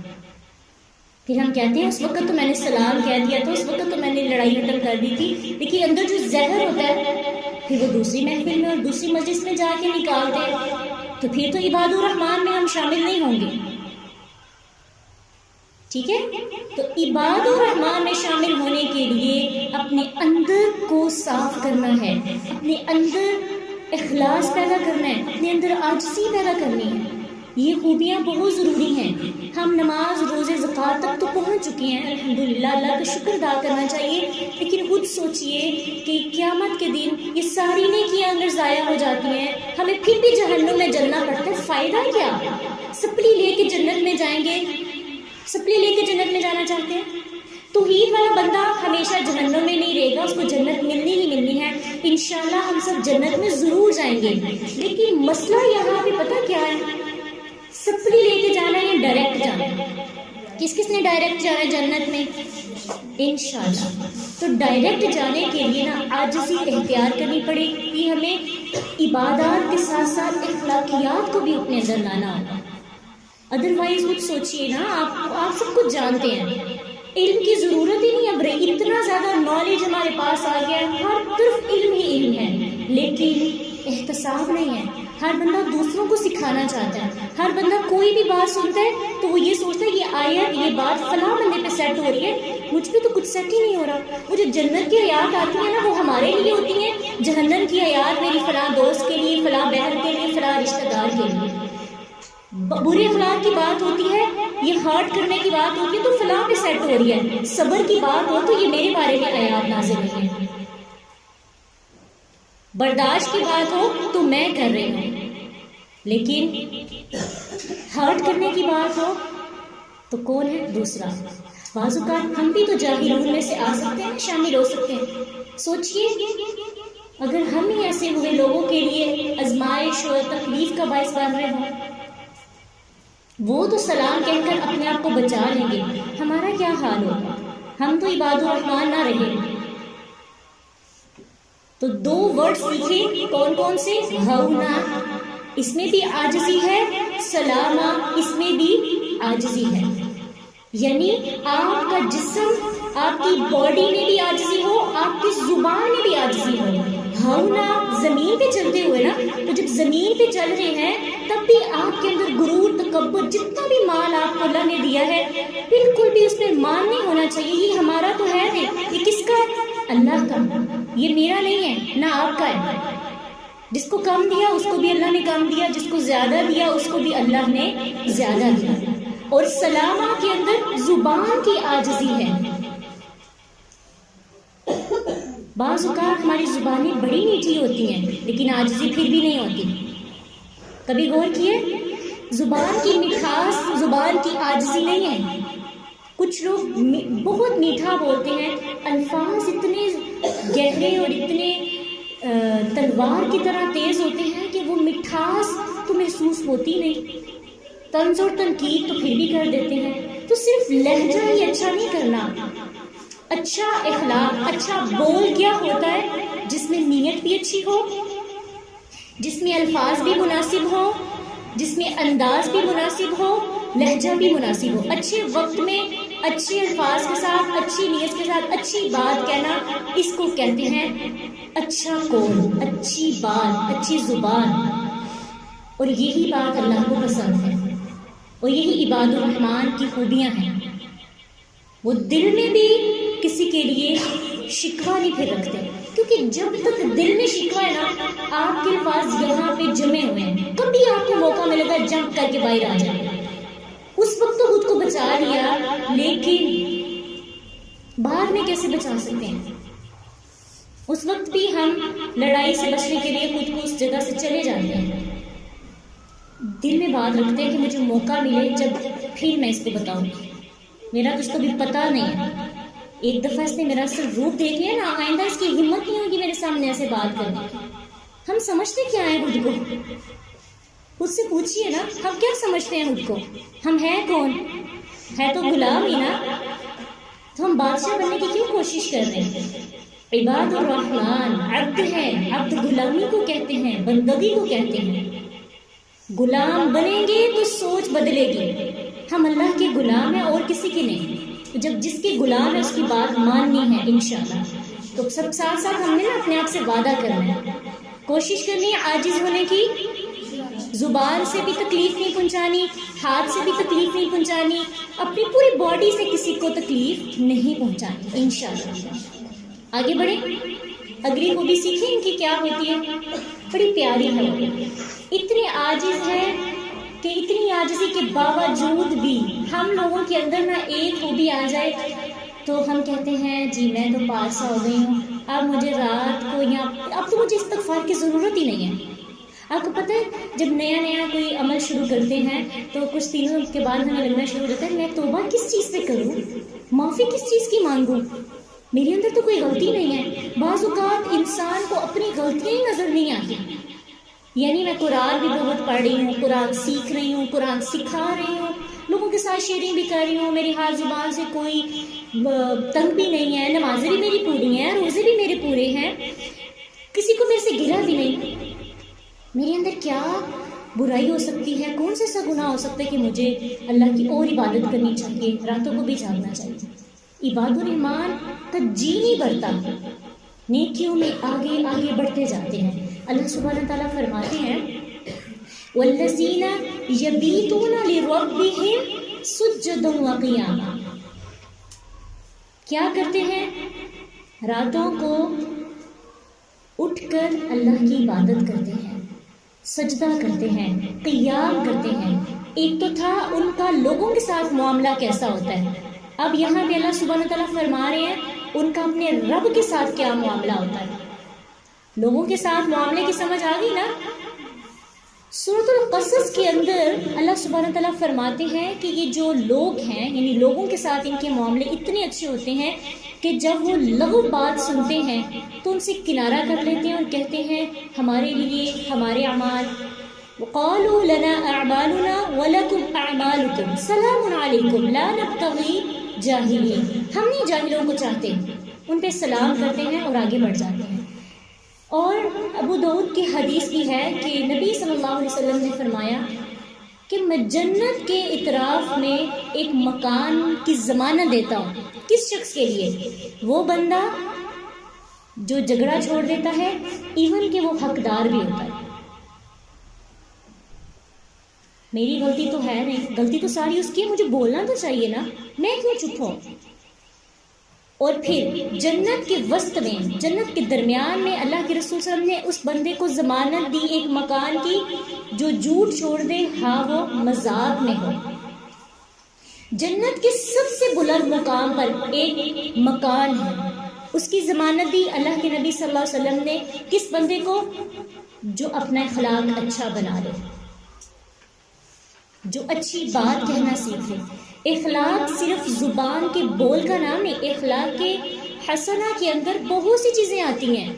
پھر ہم کہتے ہیں اس وقت تو میں نے سلام کہہ دیا تھا، اس وقت تو میں نے لڑائی ہٹل کر دی تھی، لیکن اندر جو زہر ہوتا ہے پھر وہ دوسری محفل میں اور دوسری مجلس میں جا کے نکالتے ہیں. تو پھر تو عباد الرحمان میں ہم شامل نہیں ہوں گے. ٹھیک ہے، تو عباد الرحمان میں شامل ہونے کے لیے اپنے اندر کو صاف کرنا ہے، اپنے اندر اخلاص پیدا کرنا ہے، اپنے اندر عاجزی پیدا کرنی ہے. یہ خوبیاں بہت ضروری ہیں. ہم نماز، روزے، زکوٰۃ تک تو پہنچ چکے ہیں الحمدللہ، اللہ کا شکر ادا کرنا چاہیے، لیکن خود سوچئے کہ قیامت کے دن یہ ساری نیکیاں اگر ضائع ہو جاتی ہیں، ہمیں پھر بھی جہنم میں جلنا پڑتا ہے، فائدہ کیا؟ سپلی لے کے جنت میں جائیں گے، سپلی لے کے جنت میں جانا چاہتے ہیں؟ توحید والا بندہ ہمیشہ جہنم میں نہیں رہے گا، اس کو جنت ملنی ہی ملنی ہے، انشاءاللہ ہم سب جنت میں ضرور جائیں گے۔ لیکن مسئلہ یہاں پہ پتہ کیا ہے؟ سپلی لے کے جانا ہے یا ڈائریکٹ جانا ہے؟ کس کس نے ڈائریکٹ جانا ہے جنت میں؟ انشاءاللہ۔ تو ڈائریکٹ جانے کے لیے نا عاجزی اختیار کرنی پڑے گی، ہمیں عبادات کے ساتھ ساتھ اخلاقیات کو بھی اپنے اندر لانا ہوگا۔ ادروائز خود سوچئے نا، آپ سب کچھ جانتے ہیں، علم کی ضرورت ہی نہیں اب رہی، اتنا زیادہ نالج ہمارے پاس آ گیا ہے، ہر طرف علم ہی علم ہے، لیکن احتساب نہیں ہے۔ ہر بندہ دوسروں کو سکھانا چاہتا ہے، ہر بندہ کوئی بھی بات سنتا ہے تو وہ یہ سوچتا ہے یہ آیت یہ بات فلاں بندے پہ سیٹ ہو رہی ہے، مجھ پہ تو کچھ سیٹ ہی نہیں ہو رہا۔ وہ جو جنت کی آیات آتی ہیں نا وہ ہمارے لیے ہوتی ہیں، جہنم کی آیات میری فلاں دوست کے لیے، فلاں بہن کے لیے، فلاں رشتہ دار کے لیے۔ برے اخلاق کی بات ہوتی ہے، یہ ہارٹ کرنے کی بات ہوتی ہے تو فلاں پہ سیٹ ہو رہی ہے، صبر کی بات ہو تو یہ میرے بارے میں آیات نازل ہوئی ہیں، برداشت کی بات ہو تو میں کر رہی ہوں، لیکن ہارٹ کرنے کی بات ہو تو کون ہے؟ دوسرا۔ بعض اوقات ہم بھی تو جاہلون میں سے آ سکتے ہیں، شامل ہو سکتے ہیں۔ سوچئے اگر ہم ہی ایسے ہوئے لوگوں کے لیے آزمائش اور تکلیف کا باعث بن رہے ہوں، وہ تو سلام کہہ کر اپنے آپ کو بچا لیں گے، ہمارا کیا حال ہوگا؟ ہم تو عباد الرحمن نہ رہے۔ تو دو ورڈ سیکھیں، کون کون سے؟ ہونا، اس میں بھی عاجزی ہے، سلامہ، اس میں بھی عاجزی ہے، یعنی آپ کا جسم، آپ کی باڈی میں بھی عاجزی ہو، آپ کی زبان میں بھی عاجزی ہو۔ ہونا زمین پہ چلتے ہوئے نا، تو جب زمین پہ چل رہے ہیں تب بھی آپ کے اندر غرور، تکبر، جتنا بھی مال آپ کو اللہ نے دیا ہے بالکل بھی اس پہ مان نہیں ہونا چاہیے، یہ ہمارا تو ہے نہیں، یہ کس کا ہے؟ اللہ کا، یہ میرا نہیں ہے نہ آپ کا ہے۔ جس کو کم دیا اس کو بھی اللہ نے کم دیا، جس کو زیادہ دیا اس کو بھی اللہ نے زیادہ دیا۔ اور سلامہ کے اندر زبان کی عاجزی ہے۔ بعض اوقات ہماری زبانیں بڑی میٹھی ہوتی ہیں لیکن عاجزی پھر بھی نہیں ہوتی۔ کبھی غور کیے؟ زبان کی مٹھاس، زبان کی عاجزی نہیں ہے۔ کچھ لوگ بہت میٹھا بولتے ہیں، الفاظ اتنے گہرے اور اتنے تلوار کی طرح تیز ہوتے ہیں کہ وہ مٹھاس تو محسوس ہوتی نہیں، طنز اور تنقید تو پھر بھی کر دیتے ہیں۔ تو صرف لہجہ ہی اچھا نہیں کرنا، اچھا اخلاق، اچھا بول کیا ہوتا ہے؟ جس میں نیت بھی اچھی ہو، جس میں الفاظ بھی مناسب ہو، جس میں انداز بھی مناسب ہو، لہجہ بھی مناسب ہو، اچھے وقت میں اچھے الفاظ کے ساتھ، اچھی نیت کے ساتھ اچھی بات کہنا، اس کو کہتے ہیں اچھا قول، اچھی بات، اچھی زبان۔ اور یہی بات اللہ کو پسند ہے، اور یہی عباد الرحمن کی خوبیاں ہیں۔ وہ دل میں بھی کسی کے لیے شکوہ نہیں پھر رکھتے، کیونکہ جب تک دل میں شکوہ ہے نا، آپ کے الفاظ یہاں پہ جمے ہوئے ہیں، کبھی آپ کو موقع ملے گا جمپ کر کے باہر آ جائیں، اس وقت تو خود کو بچا لیا، لیکن بعد میں کیسے بچا سکتے ہیں؟ اس وقت بھی ہم لڑائی سے بچنے کے لیے خود کو اس جگہ سے چلے جاتے ہیں، دل میں بات رکھتے ہیں کہ مجھے موقع ملے جب پھر میں اس کو بتاؤں، میرا تو اس کو بھی پتہ نہیں ہے، ایک دفعہ اس نے میرا صرف روپ دیکھ لیا نا، آئندہ اس کی ہمت نہیں ہوگی میرے سامنے ایسے بات کرنے کی۔ ہم سمجھتے کیا ہیں خود کو؟ خود سے پوچھئے نا، ہم کیا سمجھتے ہیں خود کو؟ ہم ہیں کون؟ ہے تو غلام ہی نا، تو ہم بادشاہ بننے کی کیوں کوشش کر رہے ہیں؟ عباد الرحمن عبد ہے، عبد غلامی کو کہتے ہیں، بندگی کو کہتے ہیں۔ غلام بنیں گے تو سوچ بدلے گی، ہم اللہ کے غلام ہیں اور کسی کے نہیں، تو جب جس کے غلام ہے اس کی بات ماننی ہے انشاءاللہ۔ تو سب ساتھ ساتھ ہم نے نا اپنے آپ سے وعدہ کرنا ہے، کوشش کرنی ہے عاجز ہونے کی، زبان سے بھی تکلیف نہیں پہنچانی، ہاتھ سے بھی تکلیف نہیں پہنچانی، اپنی پوری باڈی سے کسی کو تکلیف نہیں پہنچانی انشاءاللہ۔ آگے بڑھیں، اگلی خوبی سیکھیں ان کی کیا ہوتی ہے، بڑی پیاری ہے، اتنے عاجز ہے کہ اتنی عاجزی کے باوجود بھی ہم لوگوں کے اندر نہ ایک خوبی آ جائے تو ہم کہتے ہیں جی میں تو پارسا ہو گئی ہوں، اب مجھے رات کو اب تو مجھے استغفار کی ضرورت ہی نہیں ہے۔ آپ کو پتہ ہے جب نیا نیا کوئی عمل شروع کرتے ہیں تو کچھ دنوں کے بعد ہمیں لگنا شروع ہو جاتا ہے میں توبہ کس چیز پہ کروں، معافی کس چیز کی مانگوں، میرے اندر تو کوئی غلطی نہیں ہے۔ بعض اوقات انسان کو اپنی غلطیاں ہی نظر نہیں آتی، یعنی میں قرآن بھی بہت پڑھ رہی ہوں، قرآن سیکھ رہی ہوں، قرآن سکھا رہی ہوں، لوگوں کے ساتھ شیئرنگ بھی کر رہی ہوں، میری ہاتھ زبان سے کوئی تنگ بھی نہیں ہے، نمازیں بھی میری پوری ہیں، روزے بھی میرے پورے ہیں، کسی کو میرے سے گرا بھی نہیں، میرے اندر کیا برائی ہو سکتی ہے، کون سا ایسا گناہ ہو سکتا ہے کہ مجھے اللہ کی اور عبادت کرنی چاہیے، راتوں کو بھی جاگنا چاہیے۔ عباد الرحمان کا جی نہیں بھرتا، نیکیوں میں آگے آگے بڑھتے جاتے ہیں۔ اللہ سبحانہ تعالیٰ فرماتے ہیں والذین یبیتون لربہم سجدا وقیاما، کیا کرتے ہیں؟ راتوں کو اٹھ کر اللہ کی عبادت کرتے ہیں، سجدہ کرتے ہیں، قیام کرتے ہیں۔ ایک تو تھا ان کا لوگوں کے ساتھ معاملہ کیسا ہوتا ہے، اب یہاں پہ اللہ سبحانہ تعالیٰ فرما رہے ہیں ان کا اپنے رب کے ساتھ کیا معاملہ ہوتا ہے۔ لوگوں کے ساتھ معاملے کی سمجھ آ گئی نا؟ سورۃ القصص کے اندر اللہ سبحانہ تعالیٰ فرماتے ہیں کہ یہ جو لوگ ہیں یعنی لوگوں کے ساتھ ان کے معاملے اتنے اچھے ہوتے ہیں کہ جب وہ لغو بات سنتے ہیں تو ان سے کنارہ کر لیتے ہیں اور کہتے ہیں ہمارے لیے ہمارے اعمال، وقالوا لنا اعمالنا ولکم اعمالکم سلام علیکم لا نبتغی جاہلین، ہم نہیں جاہلوں کو چاہتے، ان پہ سلام کرتے ہیں اور آگے بڑھ جاتے ہیں۔ اور ابو داؤد کی حدیث بھی ہے کہ نبی صلی اللہ علیہ وسلم نے فرمایا کہ میں جنت کے اطراف میں ایک مکان کی ضمانت دیتا ہوں، کس شخص کے لیے؟ وہ بندہ جو جھگڑا چھوڑ دیتا ہے ایون کہ وہ حقدار بھی ہوتا ہے۔ میری غلطی تو ہے نہیں، غلطی تو ساری اس کی ہے، مجھے بولنا تو چاہیے نا، میں کیوں چپ ہوں؟ اور پھر جنت کے وسط میں، جنت کے درمیان میں اللہ کے رسول صلی اللہ علیہ وسلم نے اس بندے کو ضمانت دی ایک مکان کی، جو جھوٹ چھوڑ دے ہاں وہ مذاق میں ہو۔ جنت کے سب سے بلند مقام پر ایک مکان ہے، اس کی ضمانت دی اللہ کے نبی صلی اللہ علیہ وسلم نے کس بندے کو؟ جو اپنا اخلاق اچھا بنا لے، جو اچھی بات کہنا سیکھ لے۔ اخلاق صرف زبان کے بول کا نام نہیں، اخلاق کے حسنہ کے اندر بہت سی چیزیں آتی ہیں۔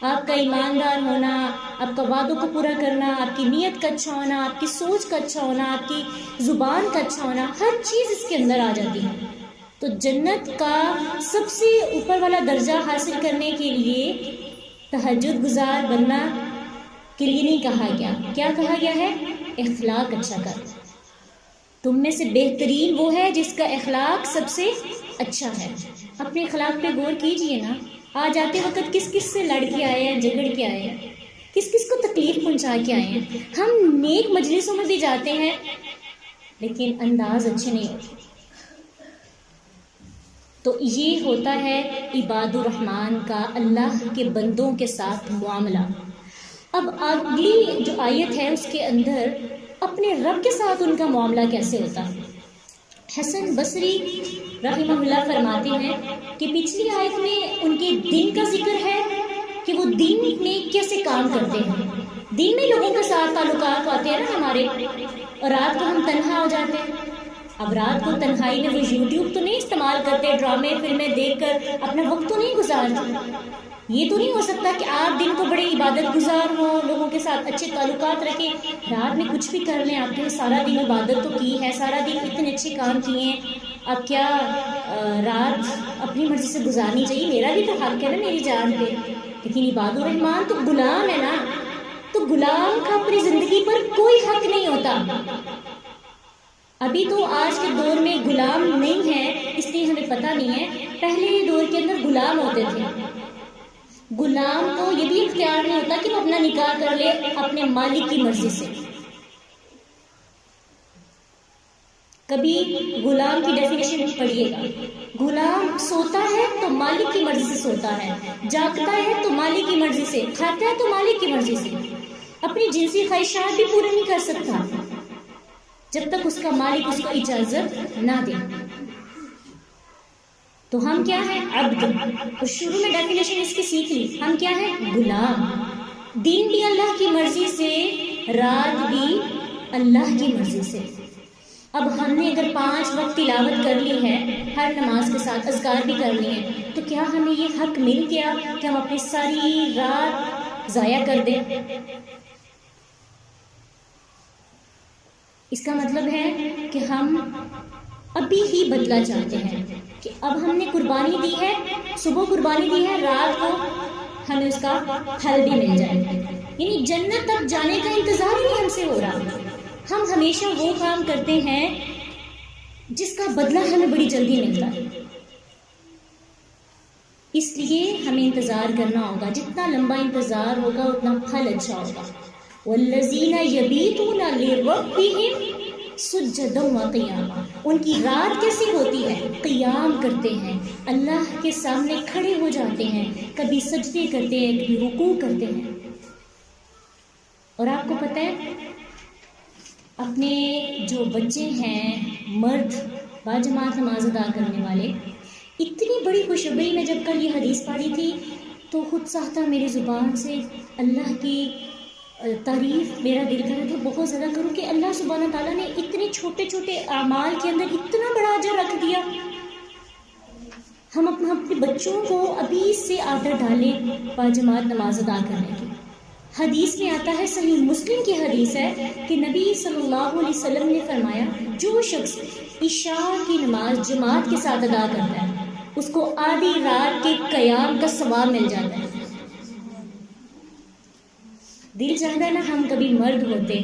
آپ کا ایماندار ہونا، آپ کا وعدوں کو پورا کرنا، آپ کی نیت کا اچھا ہونا، آپ کی سوچ کا اچھا ہونا، آپ کی زبان کا اچھا ہونا، ہر چیز اس کے اندر آ جاتی ہے۔ تو جنت کا سب سے اوپر والا درجہ حاصل کرنے کے لیے تہجد گزار بننا کے لیے نہیں کہا گیا، کیا کہا گیا ہے؟ اخلاق اچھا کر۔ تم میں سے بہترین وہ ہے جس کا اخلاق سب سے اچھا ہے۔ اپنے اخلاق پہ غور کیجئے نا، آج آتے وقت کس کس سے لڑ کے آئے ہیں، جھگڑ کے آئے ہیں، کس کس کو تکلیف پہنچا کے آئے ہیں۔ ہم نیک مجلسوں میں بھی جاتے ہیں لیکن انداز اچھے نہیں ہوتے۔ تو یہ ہوتا ہے عباد الرحمن کا اللہ کے بندوں کے ساتھ معاملہ۔ اب اگلی جو آیت ہے اس کے اندر اپنے رب کے ساتھ ان کا معاملہ کیسے ہوتا ہے۔ حسن بصری رحمہ اللہ فرماتے ہیں کہ پچھلی آیت میں ان کے دن کا ذکر ہے کہ وہ دن میں کیسے کام کرتے ہیں، دن میں لوگوں کے ساتھ تعلقات آتے ہیں نا ہمارے، اور رات کو ہم تنہا ہو جاتے ہیں۔ اب رات کو تنہائی میں وہ یوٹیوب تو نہیں استعمال کرتے، ڈرامے فلمیں دیکھ کر اپنا وقت تو نہیں گزارتے۔ یہ تو نہیں ہو سکتا کہ آپ دن کو بڑے عبادت گزار ہوں، لوگوں کے ساتھ اچھے تعلقات رکھیں، رات میں کچھ بھی کر لیں، آپ نے سارا دن عبادت تو کی ہے، سارا دن اتنے اچھے کام کیے ہیں، اب کیا رات اپنی مرضی سے گزارنی چاہیے؟ میرا بھی تو حق ہے نا میری جان پہ۔ لیکن عباد الرحمان تو غلام ہے نا، تو غلام کا اپنی زندگی پر کوئی حق نہیں ہوتا۔ ابھی تو آج کے دور میں غلام نہیں ہے اس لیے ہمیں پتہ نہیں ہے، پہلے دور کے اندر غلام ہوتے تھے۔ غلام کو یہ بھی اختیار نہیں ہوتا کہ وہ اپنا نکاح کر لے اپنے مالک کی مرضی سے۔ کبھی غلام کی ڈیفینیشن پڑھیے گا، غلام سوتا ہے تو مالک کی مرضی سے سوتا ہے، جاگتا ہے تو مالک کی مرضی سے، کھاتا ہے تو مالک کی مرضی سے، اپنی جنسی خواہشات بھی پورے نہیں کر سکتا جب تک اس کا مالک اس کو اجازت نہ دے۔ تو ہم کیا ہیں؟ عبد. اور شروع میں ڈیفینیشن اس کی سیکھ لی. ہم کیا ہیں؟ غلام. دن بھی اللہ کی مرضی سے، رات بھی اللہ کی مرضی سے. اب ہم نے اگر 5 وقت تلاوت کر لی ہے ہر نماز کے ساتھ، اذکار بھی کر لی ہیں، تو کیا ہمیں یہ حق مل گیا کہ ہم اپنی ساری رات ضائع کر دیں؟ اس کا مطلب ہے کہ ہم ابھی ہی بدلا چاہتے ہیں کہ اب ہم نے قربانی دی ہے، صبح قربانی دی ہے، رات کو ہمیں اس کا پھل بھی مل جائے. یعنی جنت تک جانے کا انتظار ہی نہیں ہم سے ہو رہا. ہم ہمیشہ وہ کام کرتے ہیں جس کا بدلہ ہمیں بڑی جلدی ملتا ہے. اس لیے ہمیں انتظار کرنا ہوگا. جتنا لمبا انتظار ہوگا اتنا پھل اچھا ہوگا. وَالَّذِينَ يَبِيتُونَ لِرَبِّهِمْ سُجَّدًا وَقِيَامًا. ان کی رات کیسی ہوتی ہے؟ قیام کرتے ہیں، اللہ کے سامنے کھڑے ہو جاتے ہیں، کبھی سجدے کرتے ہیں، کبھی رکوع کرتے ہیں. اور آپ کو پتہ ہے اپنے جو بچے ہیں مرد باجماعت نماز ادا کرنے والے، اتنی بڑی خوشخبری میں جب کل یہ حدیث پڑھی تھی تو خود ساختہ میری زبان سے اللہ کی تعریف میرا دل کر رہا تھا بہت زیادہ کروں کہ اللہ سبحانہ تعالیٰ نے اتنے چھوٹے چھوٹے اعمال کے اندر اتنا بڑا اجر رکھ دیا. ہم اپنے بچوں کو ابھی سے عادت ڈالیں باجماعت نماز ادا کرنے کی. حدیث میں آتا ہے، صحیح مسلم کی حدیث ہے کہ نبی صلی اللہ علیہ وسلم نے فرمایا جو شخص عشاء کی نماز جماعت کے ساتھ ادا کرتا ہے اس کو آدھی رات کے قیام کا ثواب مل جاتا ہے. دل چاہتا ہے نا ہم کبھی مرد ہوتے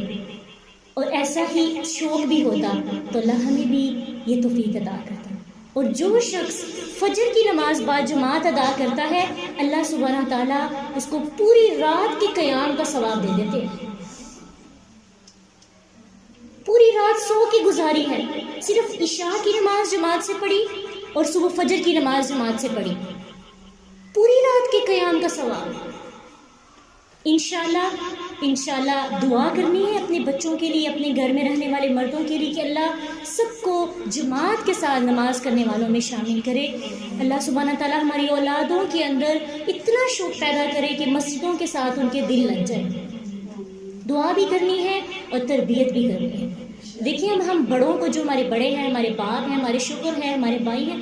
اور ایسا ہی شوق بھی ہوتا تو اللہ ہمیں بھی یہ توفیق عطا کرتا. اور جو شخص فجر کی نماز باجماعت ادا کرتا ہے اللہ سبحانہ تعالیٰ اس کو پوری رات کے قیام کا ثواب دے دیتے ہیں. پوری رات سو کی گزاری ہے، صرف عشاء کی نماز جماعت سے پڑھی اور صبح فجر کی نماز جماعت سے پڑھی، پوری رات کے قیام کا ثواب. انشاءاللہ دعا کرنی ہے اپنے بچوں کے لیے، اپنے گھر میں رہنے والے مردوں کے لیے کہ اللہ سب کو جماعت کے ساتھ نماز کرنے والوں میں شامل کرے. اللہ سبحانہ تعالیٰ ہماری اولادوں کے اندر اتنا شوق پیدا کرے کہ مسجدوں کے ساتھ ان کے دل لگ جائے. دعا بھی کرنی ہے اور تربیت بھی کرنی ہے. دیکھیں اب ہم بڑوں کو، جو ہمارے بڑے ہیں، ہمارے باپ ہیں، ہمارے شوہر ہیں، ہمارے بھائی ہیں،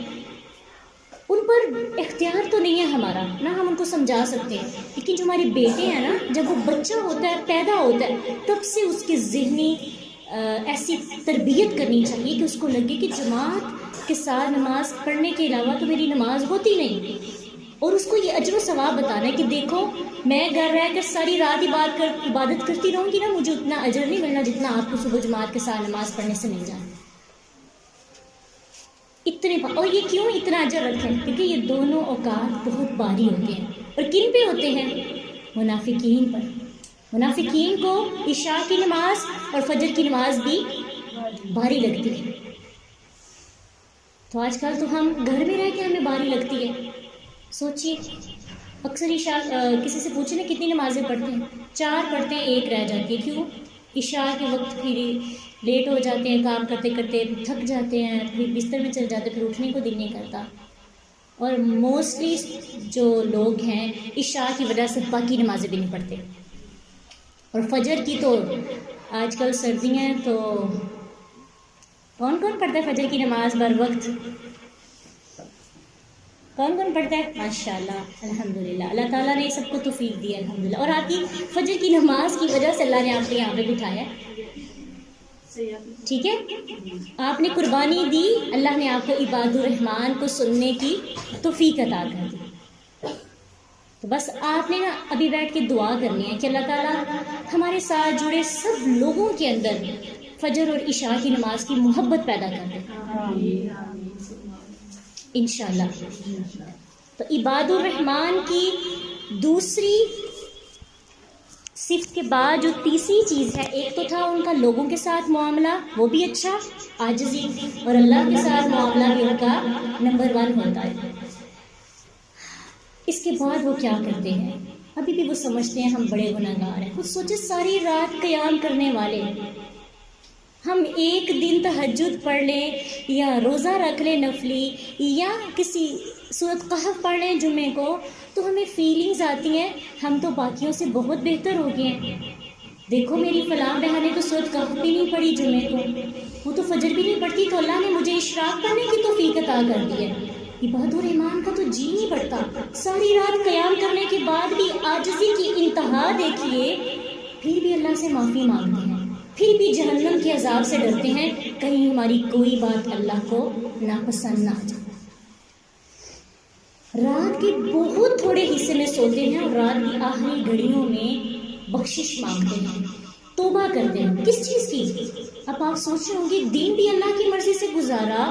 ان پر اختیار تو نہیں ہے ہمارا، نہ ہم ان کو سمجھا سکتے ہیں. لیکن جو ہمارے بیٹے ہیں نا، جب وہ بچہ ہوتا ہے، پیدا ہوتا ہے، تب سے اس کی ذہنی ایسی تربیت کرنی چاہیے کہ اس کو لگے کہ جماعت کے ساتھ نماز پڑھنے کے علاوہ تو میری نماز ہوتی نہیں. اور اس کو یہ اجر و ثواب بتانا ہے کہ دیکھو میں گھر رہ کر ساری رات عبادت کرتی رہوں گی نا، مجھے اتنا اجر نہیں ملنا جتنا آپ کو صبح جماعت کے ساتھ نماز پڑھنے سے مل جائے. اور یہ کیوں اتنا اجر رکھیں؟ کیونکہ یہ دونوں اوقات بہت بھاری ہوتے ہیں. اور کن پہ ہوتے ہیں؟ منافقین پر. منافقین کو عشاء کی نماز اور فجر کی نماز بھی بھاری لگتی ہے. تو آج کل تو ہم گھر میں رہ کے ہمیں بھاری لگتی ہے. سوچیے اکثر عشاء کسی سے پوچھیں نا کتنی نمازیں پڑھتے ہیں؟ 4 پڑھتے ہیں، 1 رہ جاتی ہے. کیوں؟ عشاء کے وقت پھر لیٹ ہو جاتے ہیں، کام کرتے کرتے تھک جاتے ہیں، پھر بستر میں چل جاتے، پھر اٹھنے کو دل نہیں کرتا. اور موسٹلی جو لوگ ہیں عشاء کی وجہ سے باقی نمازیں بھی نہیں پڑھتے. اور فجر کی تو آج کل سردیاں ہیں تو کون پڑھتا ہے فجر کی نماز بر وقت؟ کون پڑھتا ہے؟ ماشاءاللہ الحمدللہ. اللہ تعالیٰ نے سب کو توفیق دی الحمدللہ. اور آپ کی فجر کی نماز کی وجہ سے اللہ نے آپ کو یہاں پہ بٹھایا. ٹھیک ہے، آپ نے قربانی دی، اللہ نے آپ کو عباد الرحمن کو سننے کی توفیق عطا کر دی. تو بس آپ نے نا ابھی بیٹھ کے دعا کرنی ہے کہ اللہ تعالیٰ ہمارے ساتھ جڑے سب لوگوں کے اندر فجر اور عشاء کی نماز کی محبت پیدا کر دے انشاءاللہ. تو عباد الرحمن کی دوسری صفت کے بعد جو تیسری چیز ہے، ایک تو تھا ان کا لوگوں کے ساتھ معاملہ، وہ بھی اچھا عاجزی، اور اللہ کے ساتھ معاملہ بھی ان کا نمبر 1 ہوتا ہے. اس کے بعد وہ کیا کرتے ہیں؟ ابھی بھی وہ سمجھتے ہیں ہم بڑے گناہگار ہیں. خود سوچے ساری رات قیام کرنے والے ہم ایک دن تہجد پڑھ لیں یا روزہ رکھ لیں نفلی یا کسی سورۃ کہف پڑھ لیں جمعے کو، تو ہمیں فیلنگز آتی ہیں ہم تو باقیوں سے بہت بہتر ہو گئے ہیں. دیکھو میری فلاں بہن نے تو سورۃ کہف بھی نہیں پڑھی جمعے کو، وہ تو فجر بھی نہیں پڑھتی، تو اللہ نے مجھے اشراق پڑھنے کی توفیق عطا کر دی ہے. عبادت الرحمان کا تو جی نہیں پڑتا، ساری رات قیام کرنے کے بعد بھی عاجزی کی انتہا دیکھیے، پھر بھی اللہ سے معافی مانگتے ہیں، پھر بھی جہنم کے عذاب سے ڈرتے ہیں کہیں ہماری کوئی بات اللہ کو ناپسند نہ آ جائے. رات کے بہت تھوڑے حصے میں سوتے ہیں اور رات کی آخری گھڑیوں میں بخشش مانگتے ہیں، توبہ کرتے ہیں. کس چیز کی؟ اب آپ سوچ رہے ہوں گے دین بھی اللہ کی مرضی سے گزارا،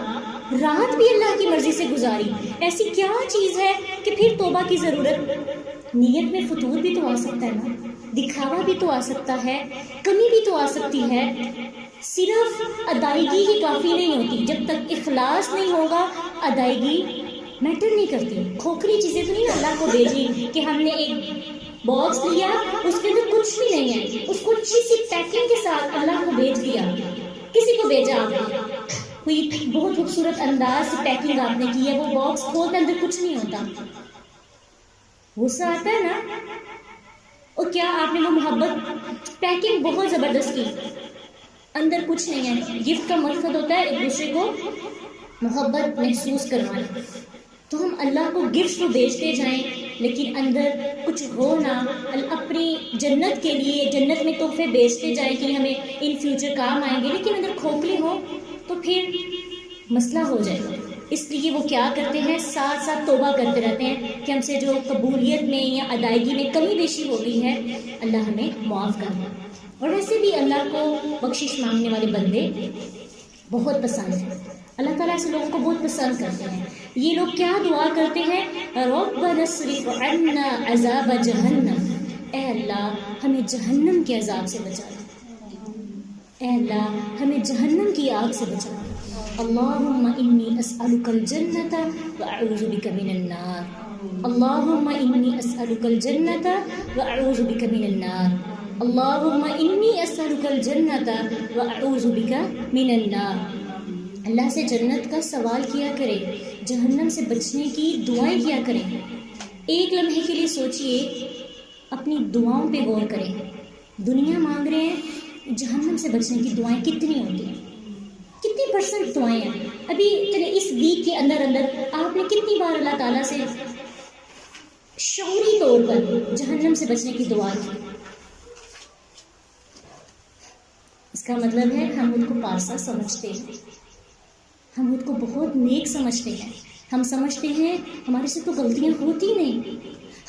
رات بھی اللہ کی مرضی سے گزاری، ایسی کیا چیز ہے کہ پھر توبہ کی ضرورت؟ نیت میں فتور بھی تو آ سکتا ہے نا، دکھاوا بھی تو آ سکتا ہے، کمی بھی تو آ سکتی ہے. صرف ادائیگی ہی کافی نہیں ہوتی، جب تک اخلاص نہیں ہوگا ادائیگی میٹر نہیں کرتی. کھوکھری چیزیں تو نہیں اللہ کو بھیجی کہ ہم نے ایک باکس لیا اس کے اندر کچھ بھی نہیں ہے، اس کو اچھی سی پیکنگ کے ساتھ اللہ کو بھیج دیا. کسی کو بھیجا آپ نے، کوئی بہت خوبصورت انداز سے پیکنگ آپ نے کی ہے، وہ باکس کھولتے اندر کچھ نہیں ہوتا، غصہ آتا ہے نا. اور کیا آپ نے وہ محبت پیکنگ بہت زبردست کی، اندر کچھ نہیں ہے. گفٹ کا مقصد ہوتا ہے ایک دوسرے کو محبت محسوس کروانا، تو ہم اللہ کو گفٹ تو بیچتے جائیں لیکن اندر کچھ ہو نہ. اپنی جنت کے لیے جنت میں تحفے بیچتے جائیں کہ ہمیں ان فیوچر کام آئیں گے، لیکن اندر کھوکھلے ہو تو پھر مسئلہ ہو جائے گا. اس لیے وہ کیا کرتے ہیں، ساتھ ساتھ توبہ کرتے رہتے ہیں کہ ہم سے جو قبولیت میں یا ادائیگی میں کمی بیشی ہو گئی ہے اللہ ہمیں معاف کر دے. اور ویسے بھی اللہ کو بخشش مانگنے والے بندے بہت پسند ہیں، اللہ تعالیٰ ایسے لوگوں کو بہت پسند کرتے ہیں. یہ لوگ کیا دعا کرتے ہیں، ربنا اصرف عنا عذاب جہنم، اے اللہ ہمیں جہنم کے عذاب سے بچا دے، اے اللہ ہمیں جہنم کی آگ سے بچا دے. اللہم انی اسألک الجنت واعوذ بک من النار، اللہم انی اسألک الجنت واعوذ بک من النار، اللہم انی اسألک الجنت واعوذ بک من النار. اللہ سے جنت کا سوال کیا کریں، جہنم سے بچنے کی دعائیں کیا کریں. ایک لمحے کے لیے سوچئے، اپنی دعاؤں پہ غور کریں. دنیا مانگ رہے ہیں، جہنم سے بچنے کی دعائیں کتنی ہوتی ہیں، کتنی % دعائیں ہیں. ابھی چلے اس ویک کے اندر آپ نے کتنی بار اللہ تعالیٰ سے شعوری طور پر جہنم سے بچنے کی دعا کی؟ اس کا مطلب ہے ہم خود کو پارسا سمجھتے ہیں، ہم خود کو بہت نیک سمجھتے ہیں. ہم سمجھتے ہیں ہمارے سے تو غلطیاں ہوتی نہیں،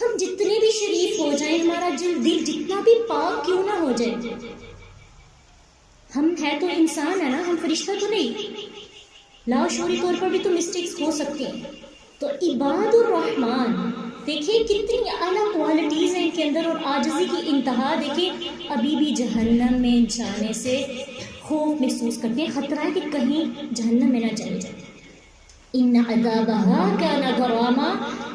ہم جتنے بھی شریف ہو جائیں، ہمارا دل جتنا بھی پاک کیوں نہ ہو جائے، ہم ہے تو انسان ہے نا، ہم فرشتہ تو نہیں، لاشعوری طور پر بھی تو مسٹیکس ہو سکتی ہیں. تو عباد الرحمن دیکھیں کتنی اعلیٰ کوالٹیز ہیں ان کے اندر، اور عاجزی کی انتہا دیکھیں. ابھی بھی جہنم میں جانے سے خوف محسوس کرتے ہیں، خطرہ ہے کہ کہیں جہنم میں نہ چلے جائیں. ان عذابها کان غراما،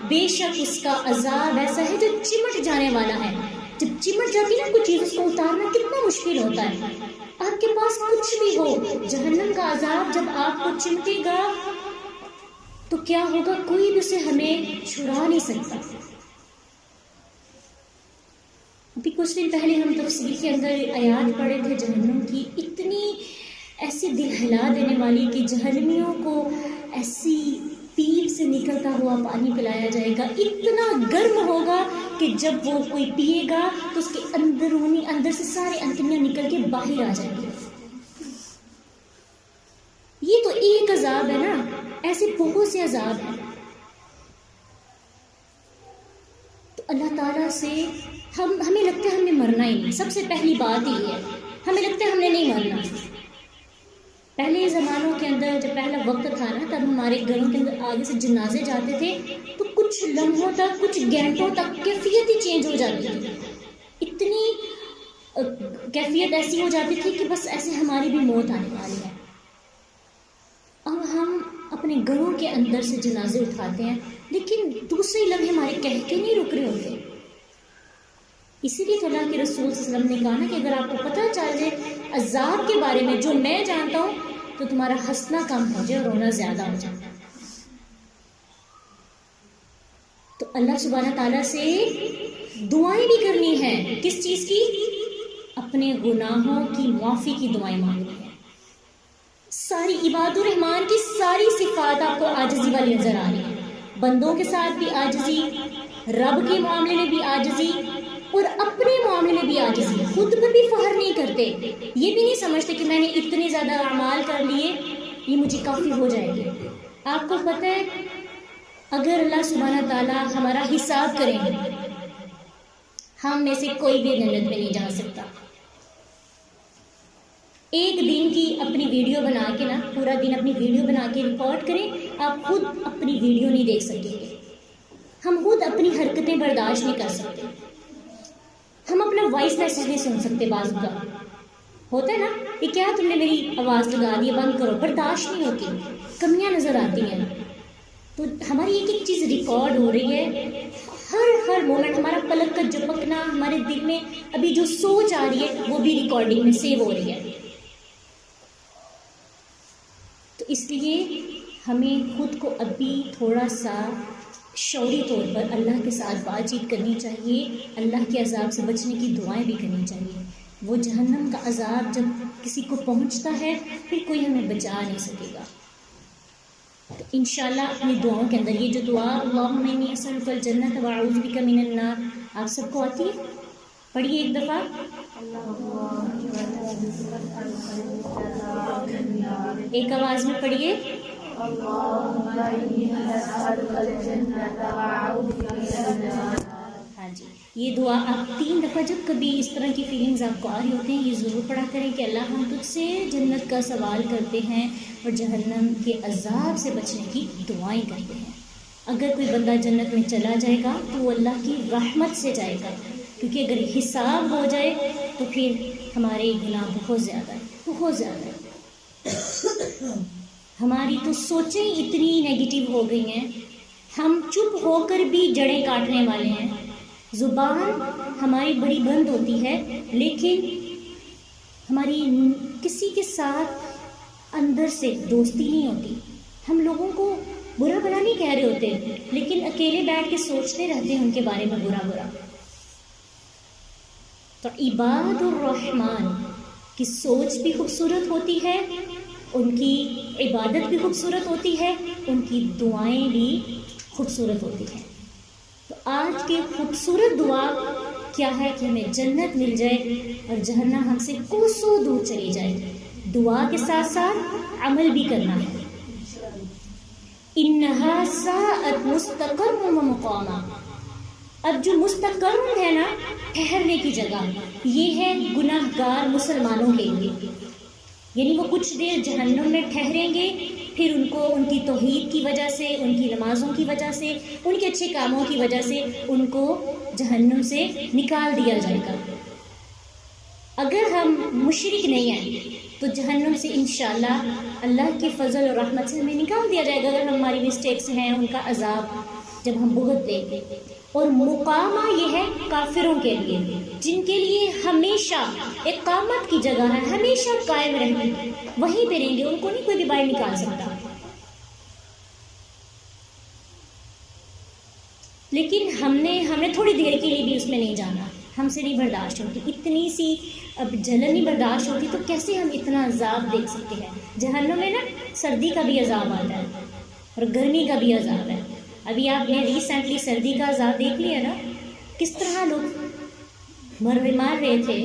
بے شک اس کا عذاب ایسا ہے جو چمٹ جانے والا ہے. جب چمٹ جاتی نا کوئی چیز، اس کو اتارنا کتنا مشکل ہوتا ہے. آپ کے پاس کچھ بھی ہو، جہنم کا عذاب جب آپ کو چمٹے گا تو کیا ہوگا، کوئی بھی اسے ہمیں چھڑا نہیں سکتا. ابھی کچھ دن پہلے ہم تفسیر کے اندر آیات پڑھے تھے جہنم کی، اتنی ایسے دل ہلا دینے والی کہ جہنمیوں کو ایسی پیپ سے نکلتا ہوا پانی پلایا جائے گا، اتنا گرم ہوگا کہ جب وہ کوئی پیے گا تو اس کے اندر سے سارے انتڑیاں نکل کے باہر آ جائیں گے. یہ تو ایک عذاب ہے نا، ایسے بہت سے عذاب ہیں. تو اللہ تعالیٰ سے ہمیں لگتا ہے ہمیں مرنا ہی نہیں. سب سے پہلی بات یہ ہے، ہمیں لگتا ہے ہم نے نہیں مرنا. پہلے زمانوں کے اندر جب پہلا وقت تھا نا، تب ہمارے گھروں کے اندر آگے سے جنازے جاتے تھے تو کچھ لمحوں تک، کچھ گھنٹوں تک کیفیت ہی چینج ہو جاتی تھی. اتنی کیفیت ایسی ہو جاتی تھی کہ بس ایسے ہماری بھی موت آنے والی ہے. اب ہم اپنے گھروں کے اندر سے جنازے اٹھاتے ہیں، لیکن دوسرے لمحے ہمارے کہہ کے نہیں رک رہے ہوتے. اسی لیے تو اللہ کے رسول صلی اللہ علیہ وسلم نے کہا نا کہ اگر آپ کو پتہ چل جائے عذاب کے بارے میں جو میں جانتا ہوں تو تمہارا ہنسنا کم ہو جائے اور رونا زیادہ ہو جائے. تو اللہ سبحانہ تعالیٰ سے دعائیں بھی کرنی ہیں. کس چیز کی؟ اپنے گناہوں کی معافی کی دعائیں مانگنی ہیں. ساری عباد الرحمن کی ساری صفات آپ کو عاجزی والی نظر آ رہی ہیں. بندوں کے ساتھ بھی عاجزی، رب کے معاملے میں بھی عاجزی، اور اپنے معاملے میں بھی عاجزی. خود پر بھی فخر نہیں کرتے، یہ بھی نہیں سمجھتے کہ میں نے اتنے زیادہ اعمال کر لیے یہ مجھے کافی ہو جائے گی. آپ کو پتہ ہے اگر اللہ سبحانہ تعالیٰ ہمارا حساب کریں ہم میں سے کوئی بھی جنت میں نہیں جا سکتا. ایک دن کی اپنی ویڈیو بنا کے نا، پورا دن اپنی ویڈیو بنا کے ریکارڈ کریں، آپ خود اپنی ویڈیو نہیں دیکھ سکیں گے. ہم خود اپنی حرکتیں برداشت نہیں کر سکتے. ہم اپنا وائس میسیج نہیں سن سکتے. بعض کا ہوتا ہے نا کہ کیا تم نے میری آواز لگا دی، بند کرو، برداشت نہیں ہوتی، کمیاں نظر آتی ہیں. تو ہماری ایک ایک چیز ریکارڈ ہو رہی ہے. ہر مومنٹ ہمارا پلک کا جھپکنا، ہمارے دل میں ابھی جو سوچ آ رہی ہے وہ بھی ریکارڈنگ میں سیو ہو رہی ہے. تو اس لیے ہمیں خود کو ابھی تھوڑا سا شعوری طور پر اللہ کے ساتھ بات چیت کرنی چاہیے. اللہ کے عذاب سے بچنے کی دعائیں بھی کرنی چاہیے. وہ جہنم کا عذاب جب کسی کو پہنچتا ہے پھر کوئی ہمیں بچا نہیں سکے گا. تو انشاءاللہ اپنی دعاؤں کے اندر یہ جو دعا اللہم انی اسألک الجنۃ واعوذ بک من النار آپ سب کو آتی ہے؟ پڑھیے ایک دفعہ. ایک آواز میں پڑھیے. ہاں جی، یہ دعا آپ 3 دفعہ جب کبھی اس طرح کی فیلنگز آپ کو آ رہی ہوتے ہیں یہ ضرور پڑھا کریں کہ اللہ ہم تجھ سے جنت کا سوال کرتے ہیں اور جہنم کے عذاب سے بچنے کی دعائیں کرتے ہیں. اگر کوئی بندہ جنت میں چلا جائے گا تو وہ اللہ کی رحمت سے جائے گا، کیونکہ اگر حساب ہو جائے تو پھر ہمارے گناہ بہت زیادہ ہے. ہماری تو سوچیں اتنی نیگیٹو ہو گئی ہیں، ہم چپ ہو کر بھی جڑیں کاٹنے والے ہیں. زبان ہماری بڑی بند ہوتی ہے لیکن ہماری کسی کے ساتھ اندر سے دوستی نہیں ہوتی. ہم لوگوں کو برا بھلا نہیں کہہ رہے ہوتے لیکن اکیلے بیٹھ کے سوچتے رہتے ہیں ان کے بارے میں برا. تو عباد الرحمن کی سوچ بھی خوبصورت ہوتی ہے، ان کی عبادت بھی خوبصورت ہوتی ہے، ان کی دعائیں بھی خوبصورت ہوتی ہیں. تو آج کی خوبصورت دعا کیا ہے کہ ہمیں جنت مل جائے اور جہنم ہم سے کوسوں دور چلی جائے. دعا کے ساتھ ساتھ عمل بھی کرنا ہے. انہا ساءت مستقرا و مقاما. اب جو مستقر ہے نا، ٹھہرنے کی جگہ، یہ ہے گناہ گار مسلمانوں کے لیے. یعنی وہ کچھ دیر جہنم میں ٹھہریں گے، پھر ان کو ان کی توحید کی وجہ سے، ان کی نمازوں کی وجہ سے، ان کے اچھے کاموں کی وجہ سے ان کو جہنم سے نکال دیا جائے گا. اگر ہم مشرک نہیں ہیں تو جہنم سے انشاءاللہ اللہ کے فضل اور رحمت سے ہمیں نکال دیا جائے گا اگر ہماری مسٹیکس ہیں. ان کا عذاب جب ہم بھگت لیں گے. اور مقامہ یہ ہے کافروں کے لیے، جن کے لیے ہمیشہ اقامت کی جگہ ہے، ہمیشہ قائم رہیں گے، وہیں پہ رہیں گے، ان کو نہیں کوئی بھی باہر نکال سکتا. لیکن ہم نے تھوڑی دیر کے لیے بھی اس میں نہیں جانا، ہم سے نہیں برداشت ہوتی. اتنی سی اب جلن نہیں برداشت ہوتی تو کیسے ہم اتنا عذاب دیکھ سکتے ہیں. جہنم میں نا سردی کا بھی عذاب آتا ہے اور گرمی کا بھی عذاب ہے. ابھی آپ نے ریسنٹلی سردی کا عذاب دیکھ لیا نا، کس طرح لوگ مار رہے تھے.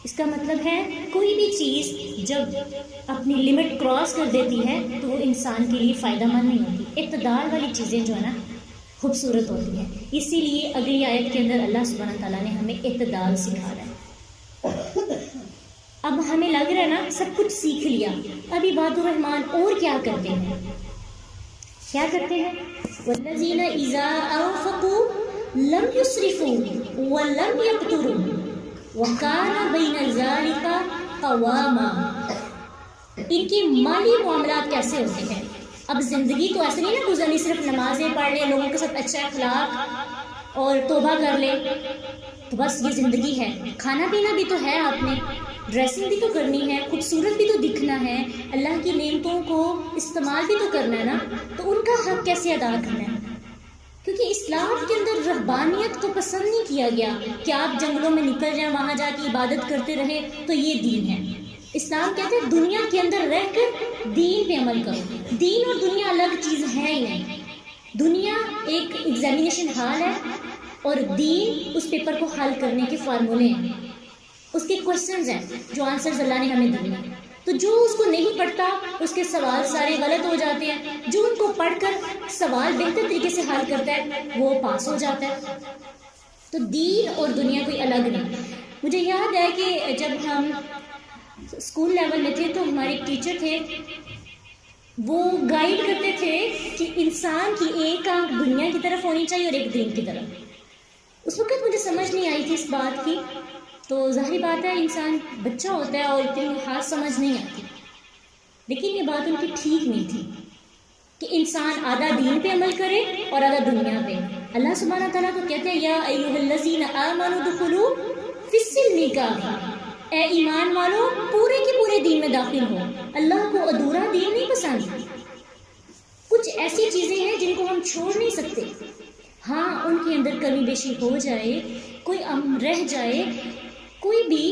اس کا مطلب ہے کوئی بھی چیز جب اپنی لمٹ کراس کر دیتی ہے تو وہ انسان کے لیے فائدہ مند نہیں ہوتی. اعتدال والی چیزیں جو ہے نا خوبصورت ہوتی ہیں. اسی لیے اگلی آیت کے اندر اللہ سبحانہ تعالیٰ نے ہمیں اعتدال سکھا رہا ہے. اب ہمیں لگ رہا ہے نا سب کچھ سیکھ لیا، اب عباد الرحمن اور کیا کرتے ہیں؟ والذین اذا انفقوا لم يسرفوا ولم يقتروا وكان بین ذلک قواما. ان کے مالی معاملات کیسے ہوتے ہیں؟ اب زندگی تو ایسے نہیں نا گزرنی صرف نمازیں پڑھ لیں، لوگوں کے ساتھ اچھا اخلاق اور توبہ کر لیں تو بس یہ زندگی ہے. کھانا پینا بھی تو ہے آپ نے. ڈریسنگ بھی تو کرنی ہے، خوبصورت بھی تو دکھنا ہے، اللہ کی نعمتوں کو استعمال بھی تو کرنا ہے نا، تو ان کا حق کیسے ادا کرنا ہے؟ کیونکہ اسلام کے اندر رہبانیت کو پسند نہیں کیا گیا کہ آپ جنگلوں میں نکل جائیں، وہاں جا کے عبادت کرتے رہے تو یہ دین ہے۔ اسلام کہتے ہیں دنیا کے اندر رہ کر دین پہ عمل کرو۔ دین اور دنیا الگ چیز ہے ہی نہیں۔ دنیا ایک ایگزامینیشن ہال ہے اور دین اس پیپر کو حل کرنے کے فارمولے ہیں، اس کے کوشچنز ہیں جو آنسرز اللہ نے ہمیں دیے ہیں۔ تو جو اس کو نہیں پڑھتا اس کے سوال سارے غلط ہو جاتے ہیں، جو ان کو پڑھ کر سوال بہتر طریقے سے حل کرتا ہے وہ پاس ہو جاتا ہے۔ تو دین اور دنیا کوئی الگ نہیں۔ مجھے یاد ہے کہ جب ہم اسکول لیول میں تھے تو ہمارے ایک ٹیچر تھے، وہ گائیڈ کرتے تھے کہ انسان کی ایک آنکھ دنیا کی طرف ہونی چاہیے اور ایک دین کی طرف۔ اس وقت مجھے سمجھ نہیں آئی تھی اس بات کی، تو ظاہری بات ہے انسان بچہ ہوتا ہے اور اتنی خاص سمجھ نہیں آتی، لیکن یہ بات ان کی ٹھیک نہیں تھی کہ انسان آدھا دین پہ عمل کرے اور آدھا دنیا پہ۔ اللہ سبحانہ تعالیٰ تو کہتے ہیں یا ایھا الذین آمنوا ادخلوا فی السلم کافہ، اے ایمان والو پورے کے پورے دین میں داخل ہو۔ اللہ کو ادھورا دین نہیں پسند۔ کچھ ایسی چیزیں ہیں جن کو ہم چھوڑ نہیں سکتے، ہاں ان کے اندر کمی بیشی ہو جائے، کوئی رہ جائے، کوئی بھی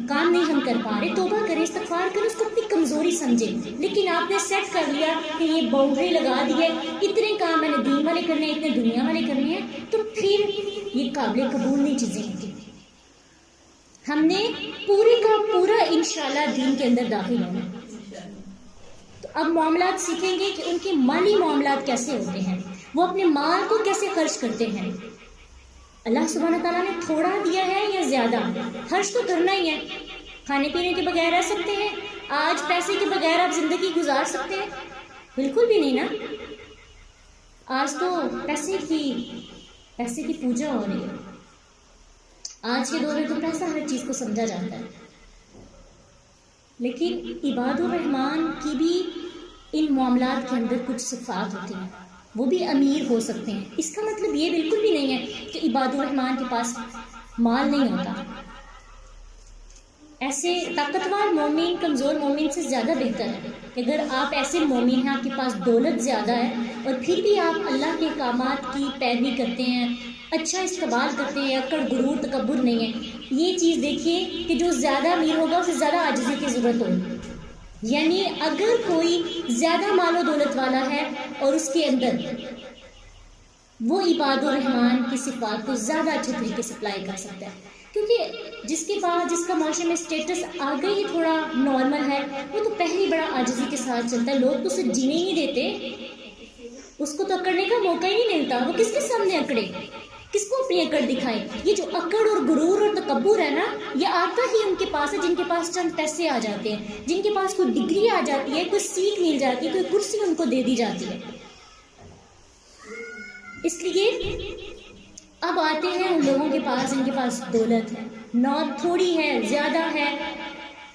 کام نہیں ہم کر پا رہے، توبہ کریں، استغفار کریں، اس کو اپنی کمزوری سمجھیں۔ لیکن آپ نے سیٹ کر لیا کہ یہ باؤنڈری لگا دی ہے، اتنے کام میں نے دین والے کرنے ہیں، اتنے دنیا والے کرنے ہیں، تو پھر یہ قابل قبول نہیں چیزیں ہوتی۔ ہم نے پورے کا پورا انشاءاللہ دین کے اندر داخل ہونا۔ تو اب معاملات سیکھیں گے کہ ان کے مالی معاملات کیسے ہوتے ہیں، وہ اپنے مال کو کیسے خرچ کرتے ہیں۔ اللہ سبحانہ تعالیٰ نے تھوڑا دیا ہے یا زیادہ، خرچ تو کرنا ہی ہے۔ کھانے پینے کے بغیر رہ سکتے ہیں؟ آج پیسے کے بغیر آپ زندگی گزار سکتے ہیں؟ بالکل بھی نہیں نا۔ آج تو پیسے کی پوجا ہو رہی ہے۔ آج کے دور میں تو پیسہ ہر چیز کو سمجھا جاتا ہے، لیکن عباد الرحمن کی بھی ان معاملات کے اندر کچھ صفات ہوتی ہیں، وہ بھی امیر ہو سکتے ہیں۔ اس کا مطلب یہ بالکل بھی نہیں ہے کہ عباد الرحمن کے پاس مال نہیں ہوتا۔ ایسے طاقتور مومن کمزور مومن سے زیادہ بہتر ہے کہ اگر آپ ایسے مومن ہیں، آپ کے پاس دولت زیادہ ہے اور پھر بھی آپ اللہ کے احکامات کی پیروی کرتے ہیں، اچھا استقبال کرتے ہیں، اکڑ غرور تکبر نہیں ہے۔ یہ چیز دیکھیے کہ جو زیادہ امیر ہوگا اسے زیادہ عاجزی کی ضرورت ہوگی۔ یعنی اگر کوئی زیادہ مال و دولت والا ہے اور اس کے اندر وہ عباد الرحمن کی صفات کو زیادہ اچھے طریقے سے اپلائی کر سکتا ہے، کیونکہ جس کا معاشرے میں اسٹیٹس آگے ہی تھوڑا نارمل ہے، وہ تو پہلی بڑا عاجزی کے ساتھ چلتا ہے۔ لوگ تو اسے جینے ہی نہیں دیتے، اس کو تو اکڑنے کا موقع ہی نہیں ملتا۔ وہ کس کے سامنے اکڑے، کس کو اپنی اکڑ دکھائے؟ یہ جو اکڑ اور غرور اور تکبر ہے نا، یہ آتا ہی ان کے پاس ہے جن کے پاس چند پیسے آ جاتے ہیں، جن کے پاس کوئی ڈگری آ جاتی ہے، کوئی سیٹ مل جاتی ہے، کوئی کرسی ان کو دے دی جاتی ہے۔ اس لیے اب آتے ہیں ان لوگوں کے پاس جن کے پاس دولت ہے، نہ تھوڑی ہے زیادہ ہے،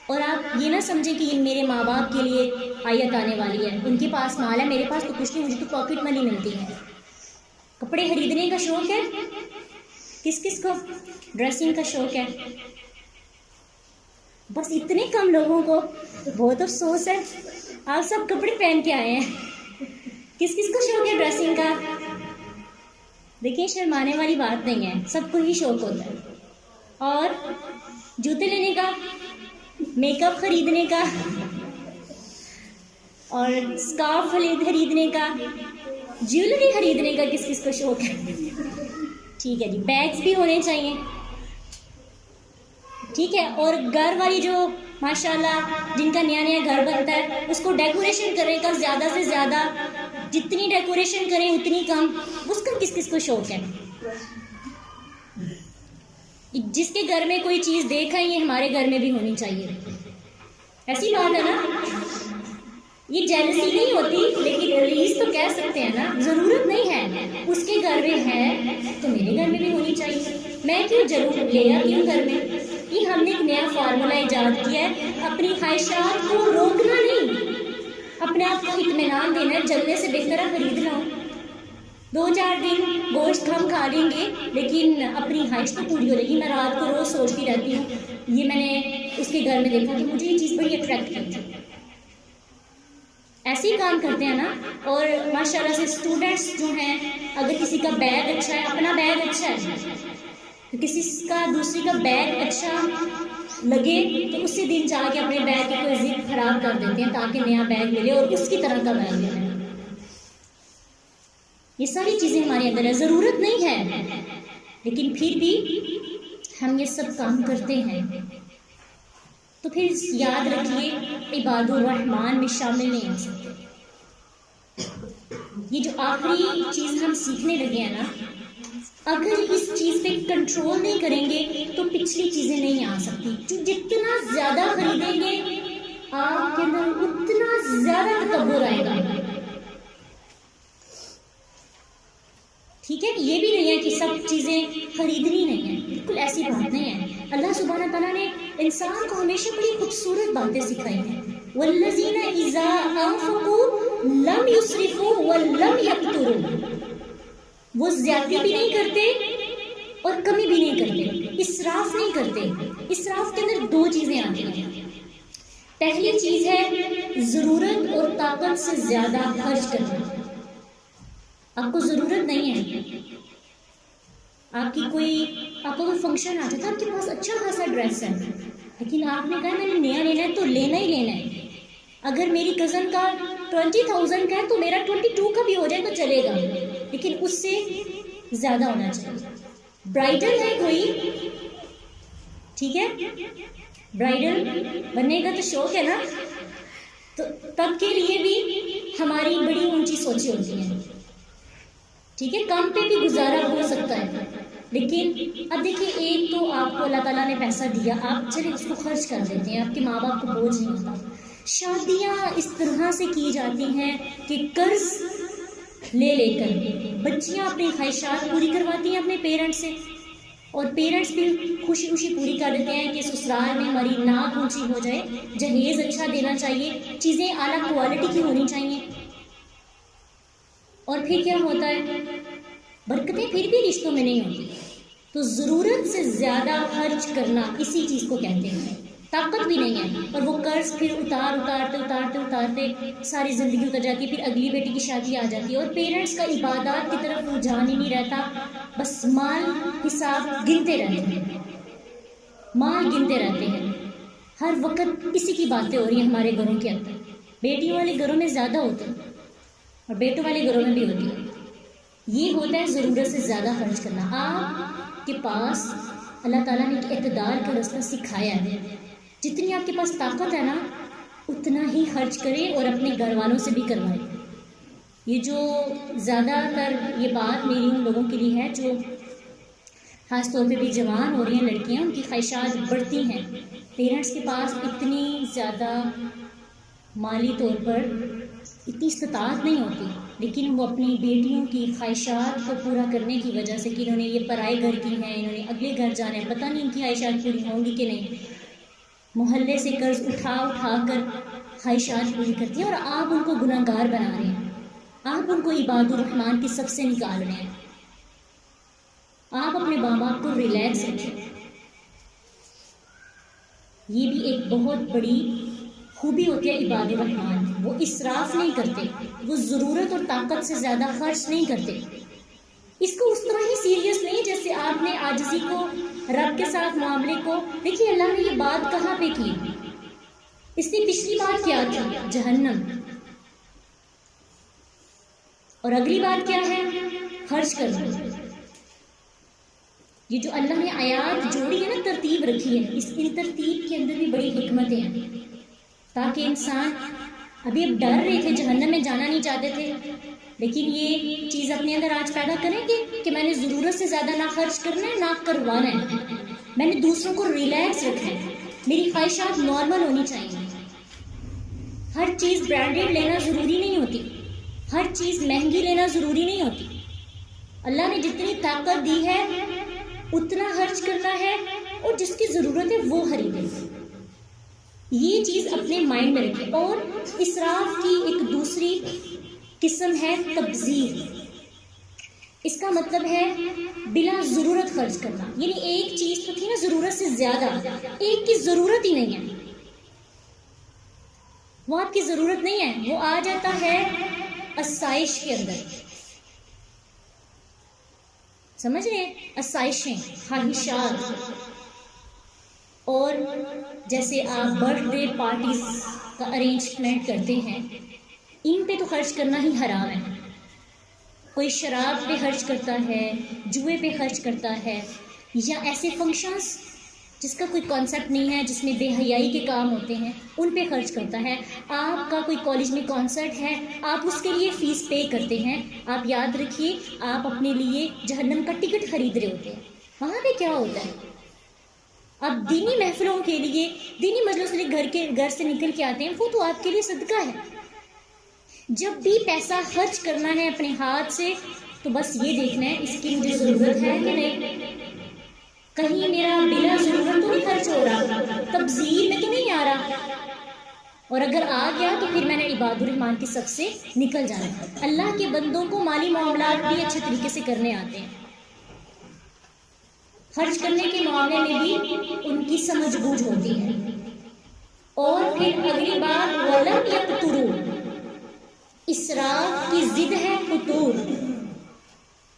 اور آپ یہ نہ سمجھیں کہ یہ میرے ماں باپ کے لیے آیت آنے والی ہے، ان کے پاس مال ہے، میرے پاس تو کچھ نہیں، مجھے تو پاکٹ منی ملتی ہے۔ کپڑے خریدنے کا شوق ہے، کس کو ڈریسنگ کا شوق ہے؟ بس اتنے کم لوگوں کو، بہت افسوس ہے۔ آپ سب کپڑے پہن کے آئے ہیں، کس کو شوق ہے ڈریسنگ کا؟ دیکھیں شرمانے والی بات نہیں ہے، سب کو ہی شوق ہوتا ہے۔ اور جوتے لینے کا، میک اپ خریدنے کا، اور اسکارف خریدنے کا، جیولری خریدنے کا کس کو شوق ہے؟ ٹھیک ہے جی، بیگز بھی ہونے چاہیے، ٹھیک ہے۔ اور گھر والی جو ماشاءاللہ جن کا نیا گھر بنتا ہے، اس کو ڈیکوریشن کرنے کا زیادہ سے زیادہ، جتنی ڈیکوریشن کریں اتنی کم، اس کا کس کو شوق ہے؟ جس کے گھر میں کوئی چیز دیکھا یہ ہمارے گھر میں بھی ہونی چاہیے، ایسی بات ہے نا۔ یہ جیلسی نہیں ہوتی، لیکن ریلیز تو کہہ سکتے ہیں نا، ضرورت نہیں ہے، اس کے گھر میں ہے تو میرے گھر میں بھی ہونی چاہیے، میں کیوں ضرور لے آتی ہوں گھر میں۔ یہ ہم نے ایک نیا فارمولہ ایجاد کیا ہے، اپنی خواہشات کو روکنا نہیں، اپنے آپ کو اطمینان دینا ہے، جلنے سے بہتر ہے خرید لو۔ 2-4 دن گوشت ہم کھا لیں گے لیکن اپنی خواہش تو پوری ہو جائے گی. میں رات کو روز سوچتی رہتی ہوں, یہ میں نے اس کے گھر میں دیکھا کہ مجھے یہ چیز بڑی اٹریکٹ کی تھی. ایسے ہی کام کرتے ہیں نا. اور ماشاء اللہ سے اسٹوڈنٹس جو ہیں, اگر کسی کا بیگ اچھا ہے, اپنا بیگ اچھا ہے, تو کسی کا دوسری کا بیگ اچھا لگے تو اسی دن جا کے اپنے بیگ کی کوئی ضد خراب کر دیتے ہیں تاکہ نیا بیگ ملے اور اس کی طرح کا بیگ ملے. یہ ساری چیزیں ہمارے اندر ہے, ضرورت نہیں ہے لیکن پھر بھی ہم یہ سب کام کرتے ہیں. تو پھر یاد رکھیے عباد الرحمن میں شامل نہیں آ سکتے. یہ جو آخری چیز ہم سیکھنے لگے ہیں نا, اگر اس چیز پہ کنٹرول نہیں کریں گے تو پچھلی چیزیں نہیں آ سکتی. جو جتنا زیادہ خریدیں گے آپ کے اندر اتنا زیادہ تکبر آئے گا. ٹھیک ہے, یہ بھی نہیں ہے کہ سب چیزیں خریدنی نہیں ہیں, بالکل ایسی بات نہیں ہے. اللہ سبحانہ تعالیٰ نے انسان کو ہمیشہ بڑی خوبصورت باتیں سکھائی ہیں. والذین اذا انفقوا لم یسرفوا ولم یقتروا. وہ زیادتی بھی نہیں کرتے اور کمی بھی نہیں کرتے, اسراف نہیں کرتے. اسراف کے اندر 2 چیزیں آتی ہیں. پہلی چیز ہے ضرورت اور طاقت سے زیادہ خرچ کرنا. آپ کو ضرورت نہیں ہے, آپ کو کوئی فنکشن آ جاتا ہے, آپ کے پاس اچھا خاصا ڈریس ہے, لیکن آپ نے کہا میں نے نیا لینا ہے تو لینا ہی لینا ہے. اگر میری کزن کا 20,000 کا ہے تو میرا 22 کا بھی ہو جائے تو چلے گا, لیکن اس سے زیادہ ہونا چاہیے. برائڈل ہے کوئی, ٹھیک ہے, برائڈل بننے کا تو شوق ہے نا, تو تب کے لیے بھی ہماری بڑی اونچی سوچیں ہوتی ہیں. ٹھیک ہے, کم پہ بھی گزارا ہو سکتا ہے, لیکن اب دیکھیے ایک تو آپ کو اللہ تعالیٰ نے پیسہ دیا, آپ چلے اس کو خرچ کر دیتے ہیں, آپ کے ماں باپ کو بوجھ نہیں ہوتا. شادیاں اس طرح سے کی جاتی ہیں کہ قرض لے لے کر بچیاں اپنی خواہشات پوری کرواتی ہیں اپنے پیرنٹس سے, اور پیرنٹس بھی خوشی خوشی پوری کر دیتے ہیں کہ سسرال میں ہماری ناک اونچی ہو جائے, جہیز اچھا دینا چاہیے, چیزیں اعلیٰ کوالٹی کی ہونی چاہیے. اور پھر کیا ہوتا ہے, برکتیں پھر بھی رشتوں میں نہیں ہوتی. تو ضرورت سے زیادہ خرچ کرنا اسی چیز کو کہتے ہیں. طاقت بھی نہیں ہے, اور وہ قرض پھر اتارتے ساری زندگی اتر جاتی ہے. پھر اگلی بیٹی کی شادی آ جاتی ہے اور پیرنٹس کا عبادات کی طرف رجحان ہی نہیں رہتا, بس مال حساب گنتے رہتے ہیں, مال گنتے رہتے ہیں. ہر وقت اسی کی باتیں ہو رہی ہیں ہمارے گھروں کے اندر. بیٹیوں والے گھروں میں زیادہ ہوتے ہیں اور بیٹوں والے گھروں میں بھی ہوتی ہے. یہ ہوتا ہے ضرورت سے زیادہ خرچ کرنا. آپ کے پاس اللہ تعالیٰ نے ایک اعتدال کا رستہ سکھایا ہے, جتنی آپ کے پاس طاقت ہے نا اتنا ہی خرچ کریں اور اپنے گھر والوں سے بھی کروائیں. یہ جو زیادہ تر یہ بات میری ان لوگوں کے لیے ہے جو خاص طور پہ بھی جوان ہو رہی ہیں لڑکیاں, ان کی خواہشات بڑھتی ہیں. پیرنٹس کے پاس اتنی زیادہ مالی طور پر اتنی استطاعت نہیں ہوتی, لیکن وہ اپنی بیٹیوں کی خواہشات کو پورا کرنے کی وجہ سے کہ انہوں نے یہ پرائے گھر کی ہیں, انہوں نے اگلے گھر جانا ہے, پتہ نہیں ان کی خواہشات پوری ہوں گی کہ نہیں, محلے سے قرض اٹھا کر خواہشات پوری کرتی ہیں. اور آپ ان کو گناہ گار بنا رہے ہیں, آپ ان کو عباد الرحمن کی صف سے نکال رہے ہیں. آپ اپنے ماں باپ کو ریلیکس رکھیں. یہ بھی ایک بہت بڑی خوبی ہوتی ہے عباد الرحمن. وہ اسراف نہیں کرتے, وہ ضرورت اور طاقت سے زیادہ خرچ نہیں کرتے. اس کو اس طرح ہی سیریس نہیں جیسے آپ نے عاجزی کو, رب کے ساتھ معاملے کو. دیکھیے اللہ نے یہ بات کہاں پہ کی, اس نے پچھلی بات کیا تھی, جہنم, اور اگلی بات کیا ہے, خرچ کرنا. یہ جو اللہ نے آیات جوڑی ہے نا, ترتیب رکھی ہے, ان ترتیب کے اندر بھی بڑی حکمتیں ہیں, تاکہ انسان ابھی اب ڈر رہے تھے, جہنم میں جانا نہیں چاہتے تھے, لیکن یہ چیز اپنے اندر آج پیدا کریں گے کہ میں نے ضرورت سے زیادہ نہ خرچ کرنا ہے نہ کروانا ہے, میں نے دوسروں کو ریلیکس رکھنا ہے, میری خواہشات نارمل ہونی چاہیے. ہر چیز برانڈیڈ لینا ضروری نہیں ہوتی, ہر چیز مہنگی لینا ضروری نہیں ہوتی. اللہ نے جتنی طاقت دی ہے اتنا خرچ کرنا ہے, اور جس کی ضرورت ہے وہ خریدیں. یہ چیز اپنے مائنڈ میں رکھیں. اور اسراف کی ایک دوسری قسم ہے تبذیر. اس کا مطلب ہے بلا ضرورت خرچ کرنا، یعنی ایک چیز تو تھی نا ضرورت سے زیادہ، ایک کی ضرورت ہی نہیں ہے، وہ آپ کی ضرورت نہیں ہے، وہ آ جاتا ہے آسائش کے اندر، سمجھ رہے ہیں؟ آسائشیں، خواہشات، اور جیسے آپ برتھ ڈے پارٹیز کا ارینجمنٹ کرتے ہیں، ان پہ تو خرچ کرنا ہی حرام ہے۔ کوئی شراب پہ خرچ کرتا ہے، جوئے پہ خرچ کرتا ہے، یا ایسے فنکشنز جس کا کوئی کانسیپٹ نہیں ہے، جس میں بے حیائی کے کام ہوتے ہیں، ان پہ خرچ کرتا ہے۔ آپ کا کوئی کالج میں کانسرٹ ہے، آپ اس کے لیے فیس پے کرتے ہیں، آپ یاد رکھیے آپ اپنے لیے جہنم کا ٹکٹ خرید رہے ہوتے ہیں۔ وہاں پہ کیا ہوتا ہے؟ آپ دینی محفلوں کے لیے، دینی مجلس کے لیے گھر سے نکل کے آتے ہیں، وہ تو آپ کے لیے صدقہ ہے۔ جب بھی پیسہ خرچ کرنا ہے اپنے ہاتھ سے تو بس یہ دیکھنا ہے اس کی مجھے ضرورت ہے کہ نہیں، کہیں میرا بلا ضرورت تو نہیں خرچ ہو رہا، تبذیر میں تو نہیں آ رہا، اور اگر آ گیا تو پھر میں نے عباد الرحمن کی صف سے نکل جانا ہے۔ اللہ کے بندوں کو مالی معاملات بھی اچھے طریقے سے کرنے آتے ہیں، خرچ کرنے کے معاملے میں بھی ان کی سمجھ بوجھ ہوتی ہے۔ اور پھر اگلی بات وَلَمْ يَقْتُرُوا، اسراف کی ضد ہے قطور،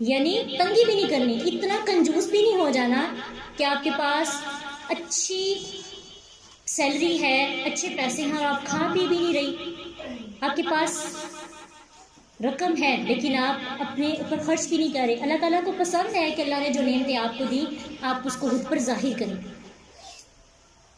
یعنی تنگی بھی نہیں کرنی، اتنا کنجوس بھی نہیں ہو جانا کہ آپ کے پاس اچھی سیلری ہے، اچھے پیسے ہیں اور آپ کھا پی بھی نہیں رہی، آپ کے پاس رقم ہے لیکن آپ اپنے اوپر خرچ بھی نہیں کر رہے۔ اللہ تعالیٰ کو پسند ہے کہ اللہ نے جو نعمتیں آپ کو دی آپ اس کو خود پر ظاہر کریں۔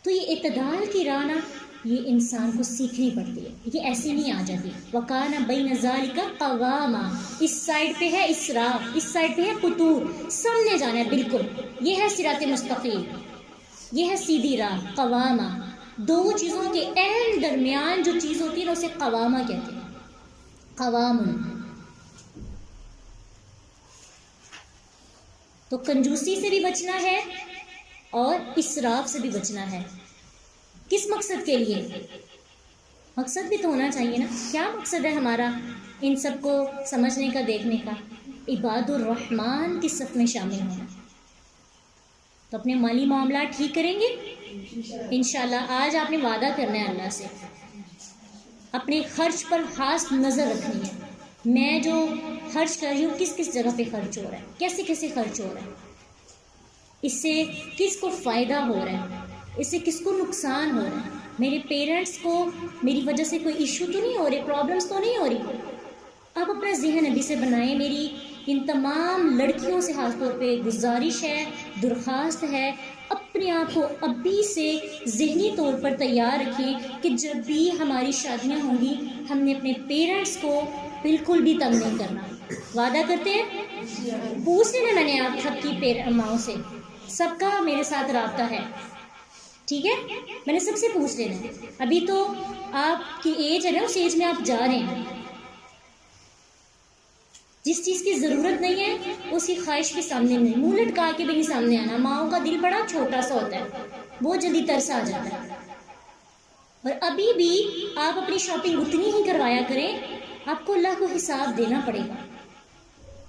تو یہ اعتدال کی راہ نا یہ انسان کو سیکھنی پڑتی ہے، یہ ایسے نہیں آ جاتی۔ وَكَانَ بَيْنَ ذَلِكَ قَوَامًا، اس سائڈ پہ ہے اسراف، اس سائڈ پہ ہے قطور، سامنے جانا ہے بالکل، یہ ہے صراط مستقیم، یہ ہے سیدھی راہ۔ قوامہ، دو چیزوں کے عین درمیان جو چیز ہوتی ہے نا اسے قوامہ کہتے ہیں، قوام۔ تو کنجوسی سے بھی بچنا ہے اور اسراف سے بھی بچنا ہے۔ کس مقصد کے لیے؟ مقصد بھی تو ہونا چاہیے نا، کیا مقصد ہے ہمارا ان سب کو سمجھنے کا، دیکھنے کا؟ عباد الرحمن کی صف میں شامل ہونا۔ تو اپنے مالی معاملات ٹھیک کریں گے انشاءاللہ۔ آج آپ نے وعدہ کرنا ہے اللہ سے، اپنے خرچ پر خاص نظر رکھنی ہے، میں جو خرچ کر رہی ہوں کس کس جگہ پہ خرچ ہو رہا ہے، کیسے کیسے خرچ ہو رہا ہے، اس سے کس کو فائدہ ہو رہا ہے، اس سے کس کو نقصان ہو رہا ہے، میرے پیرنٹس کو میری وجہ سے کوئی ایشو تو نہیں ہو رہے، پرابلمس تو نہیں ہو رہی۔ آپ اپنا ذہن ابھی سے بنائیں۔ میری ان تمام لڑکیوں سے خاص طور پہ گزارش ہے، درخواست ہے، اپنے آپ کو ابھی سے ذہنی طور پر تیار رکھیں کہ جب بھی ہماری شادیاں ہوں گی ہم نے اپنے پیرنٹس کو بالکل بھی تنگ نہیں کرنا۔ وعدہ کرتے ہیں؟ پوچھ لینا میں نے آپ سب کی ماؤں سے، سب کا میرے ساتھ رابطہ ہے، ٹھیک ہے؟ میں نے سب سے پوچھ لینا ہے۔ ابھی تو آپ کی ایج ہے نا، اس ایج میں آپ جا رہے ہیں، جس چیز کی ضرورت نہیں ہے اس کی خواہش کے سامنے نہیں، منہ لٹکا کے بھی نہیں سامنے آنا۔ ماؤں کا دل بڑا چھوٹا سا ہوتا ہے، بہت جلدی ترس آ جاتا ہے۔ اور ابھی بھی آپ اپنی شاپنگ اتنی ہی کروایا کریں، آپ کو اللہ کو حساب دینا پڑے گا۔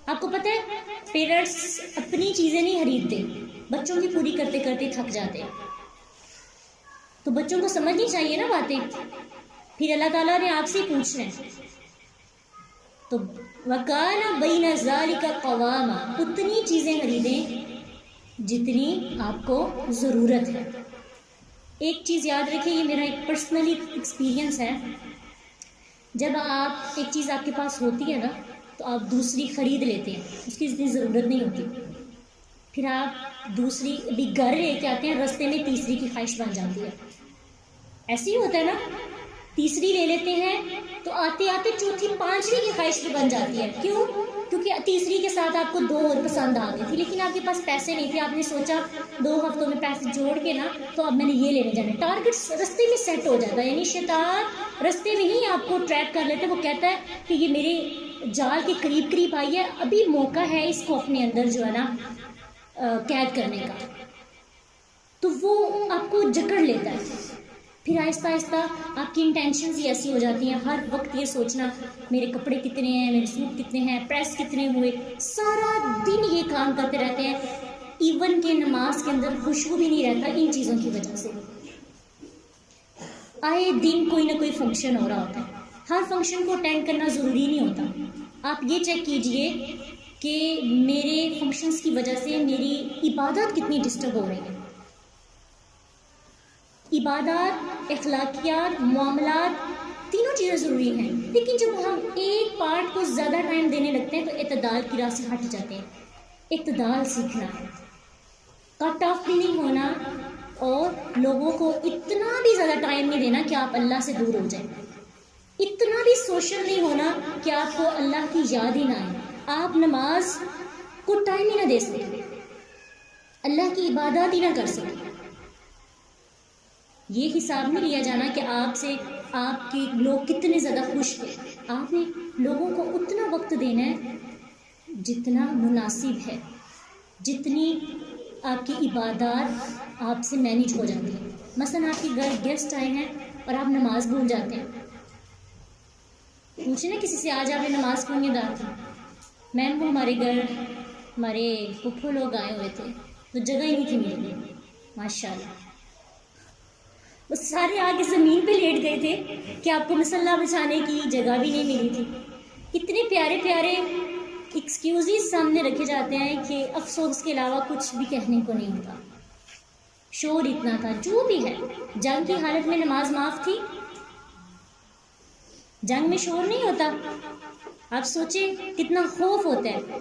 آپ کو پتہ ہے پیرنٹس اپنی چیزیں نہیں خریدتے، بچوں کی پوری کرتے کرتے تھک جاتے ہیں، تو بچوں کو سمجھنی چاہیے نا باتیں، پھر اللہ تعالیٰ نے آپ سے پوچھنا ہے۔ تو وَكَانَ بَيْنَ ذَلِكَ قَوَامًا، اتنی چیزیں خریدیں جتنی آپ کو ضرورت ہے۔ ایک چیز یاد رکھیں، یہ میرا ایک پرسنلی ایکسپیرینس ہے، جب آپ ایک چیز آپ کے پاس ہوتی ہے نا تو آپ دوسری خرید لیتے ہیں، اس کی اتنی ضرورت نہیں ہوتی، پھر آپ دوسری ابھی گھر لے کے آتے ہیں، رستے میں تیسری کی خواہش بن جاتی ہے۔ ایسے ہی ہوتا ہے نا، تیسری لے لیتے ہیں تو آتے آتے چوتھی پانچویں کی خواہش بھی بن جاتی ہے۔ کیوں؟ کیونکہ تیسری کے ساتھ آپ کو دو اور پسند آ گئی تھی، لیکن آپ کے پاس پیسے نہیں تھے، آپ نے سوچا 2 ہفتوں میں پیسے جوڑ کے نا تو اب میں نے یہ لینے جانا ہے، ٹارگٹ رستے میں سیٹ ہو جاتا ہے، یعنی شیطان رستے میں ہی آپ کو ٹریک کر لیتا ہے، وہ کہتا ہے کہ یہ میرے جال کے قریب قریب آئی ہے، ابھی موقع ہے اس کو اپنے اندر جو ہے نا قید کرنے کا، تو وہ آپ کو جکڑ لیتا ہے، پھر آہستہ آہستہ آپ کی انٹینشنز ہی ایسی ہو جاتی ہیں، ہر وقت یہ سوچنا میرے کپڑے کتنے ہیں، میرے سوٹ کتنے ہیں، پریس کتنے ہوئے، سارا دن یہ کام کرتے رہتے ہیں. ایون کہ نماز کے اندر خوشبو بھی نہیں رہتا ان چیزوں کی وجہ سے. آئے دن کوئی نہ کوئی فنکشن ہو رہا ہوتا ہے. ہر فنکشن کو اٹینڈ کرنا ضروری نہیں ہوتا. آپ یہ چیک کیجئے کہ میرے فنکشنز کی وجہ سے میری عبادات کتنی ڈسٹرب ہو رہی ہیں. عبادات، اخلاقیات، معاملات تینوں چیزیں ضروری ہیں، لیکن جب ہم ایک پارٹ کو زیادہ ٹائم دینے لگتے ہیں تو اعتدال کی راہ سے ہٹ جاتے ہیں. اعتدال سیکھنا ہے، کٹ آف بھی نہیں ہونا، اور لوگوں کو اتنا بھی زیادہ ٹائم نہیں دینا کہ آپ اللہ سے دور ہو جائیں. اتنا بھی سوشل نہیں ہونا کہ آپ کو اللہ کی یاد ہی نہ آئے، آپ نماز کو ٹائم ہی نہ دے سکیں، اللہ کی عبادات ہی نہ کر سکیں. یہ حساب نہیں لیا جانا کہ آپ سے آپ کے لوگ کتنے زیادہ خوش تھے. آپ نے لوگوں کو اتنا وقت دینا ہے جتنا مناسب ہے، جتنی آپ کی عبادات آپ سے مینیج ہو جاتی ہیں. مثلا آپ کے گھر گیسٹ آئے ہیں اور آپ نماز بھول جاتے ہیں. پوچھیں نا کسی سے آج آپ نے نماز کیوں نہیں ادا کی؟ میم وہ ہمارے گھر ہمارے پھپھو لوگ آئے ہوئے تھے تو جگہ ہی نہیں تھی میرے لیے. ماشاء اللہ وہ سارے آ کے زمین پہ لیٹ گئے تھے کہ آپ کو مسلح بچھانے کی جگہ بھی نہیں ملی تھی. اتنے پیارے پیارے ایکسکیوزز سامنے رکھے جاتے ہیں کہ افسوس کے علاوہ کچھ بھی کہنے کو نہیں ہوتا. شور اتنا تھا. جو بھی ہے، جنگ کی حالت میں نماز معاف تھی. جنگ میں شور نہیں ہوتا. آپ سوچیں کتنا خوف ہوتا ہے.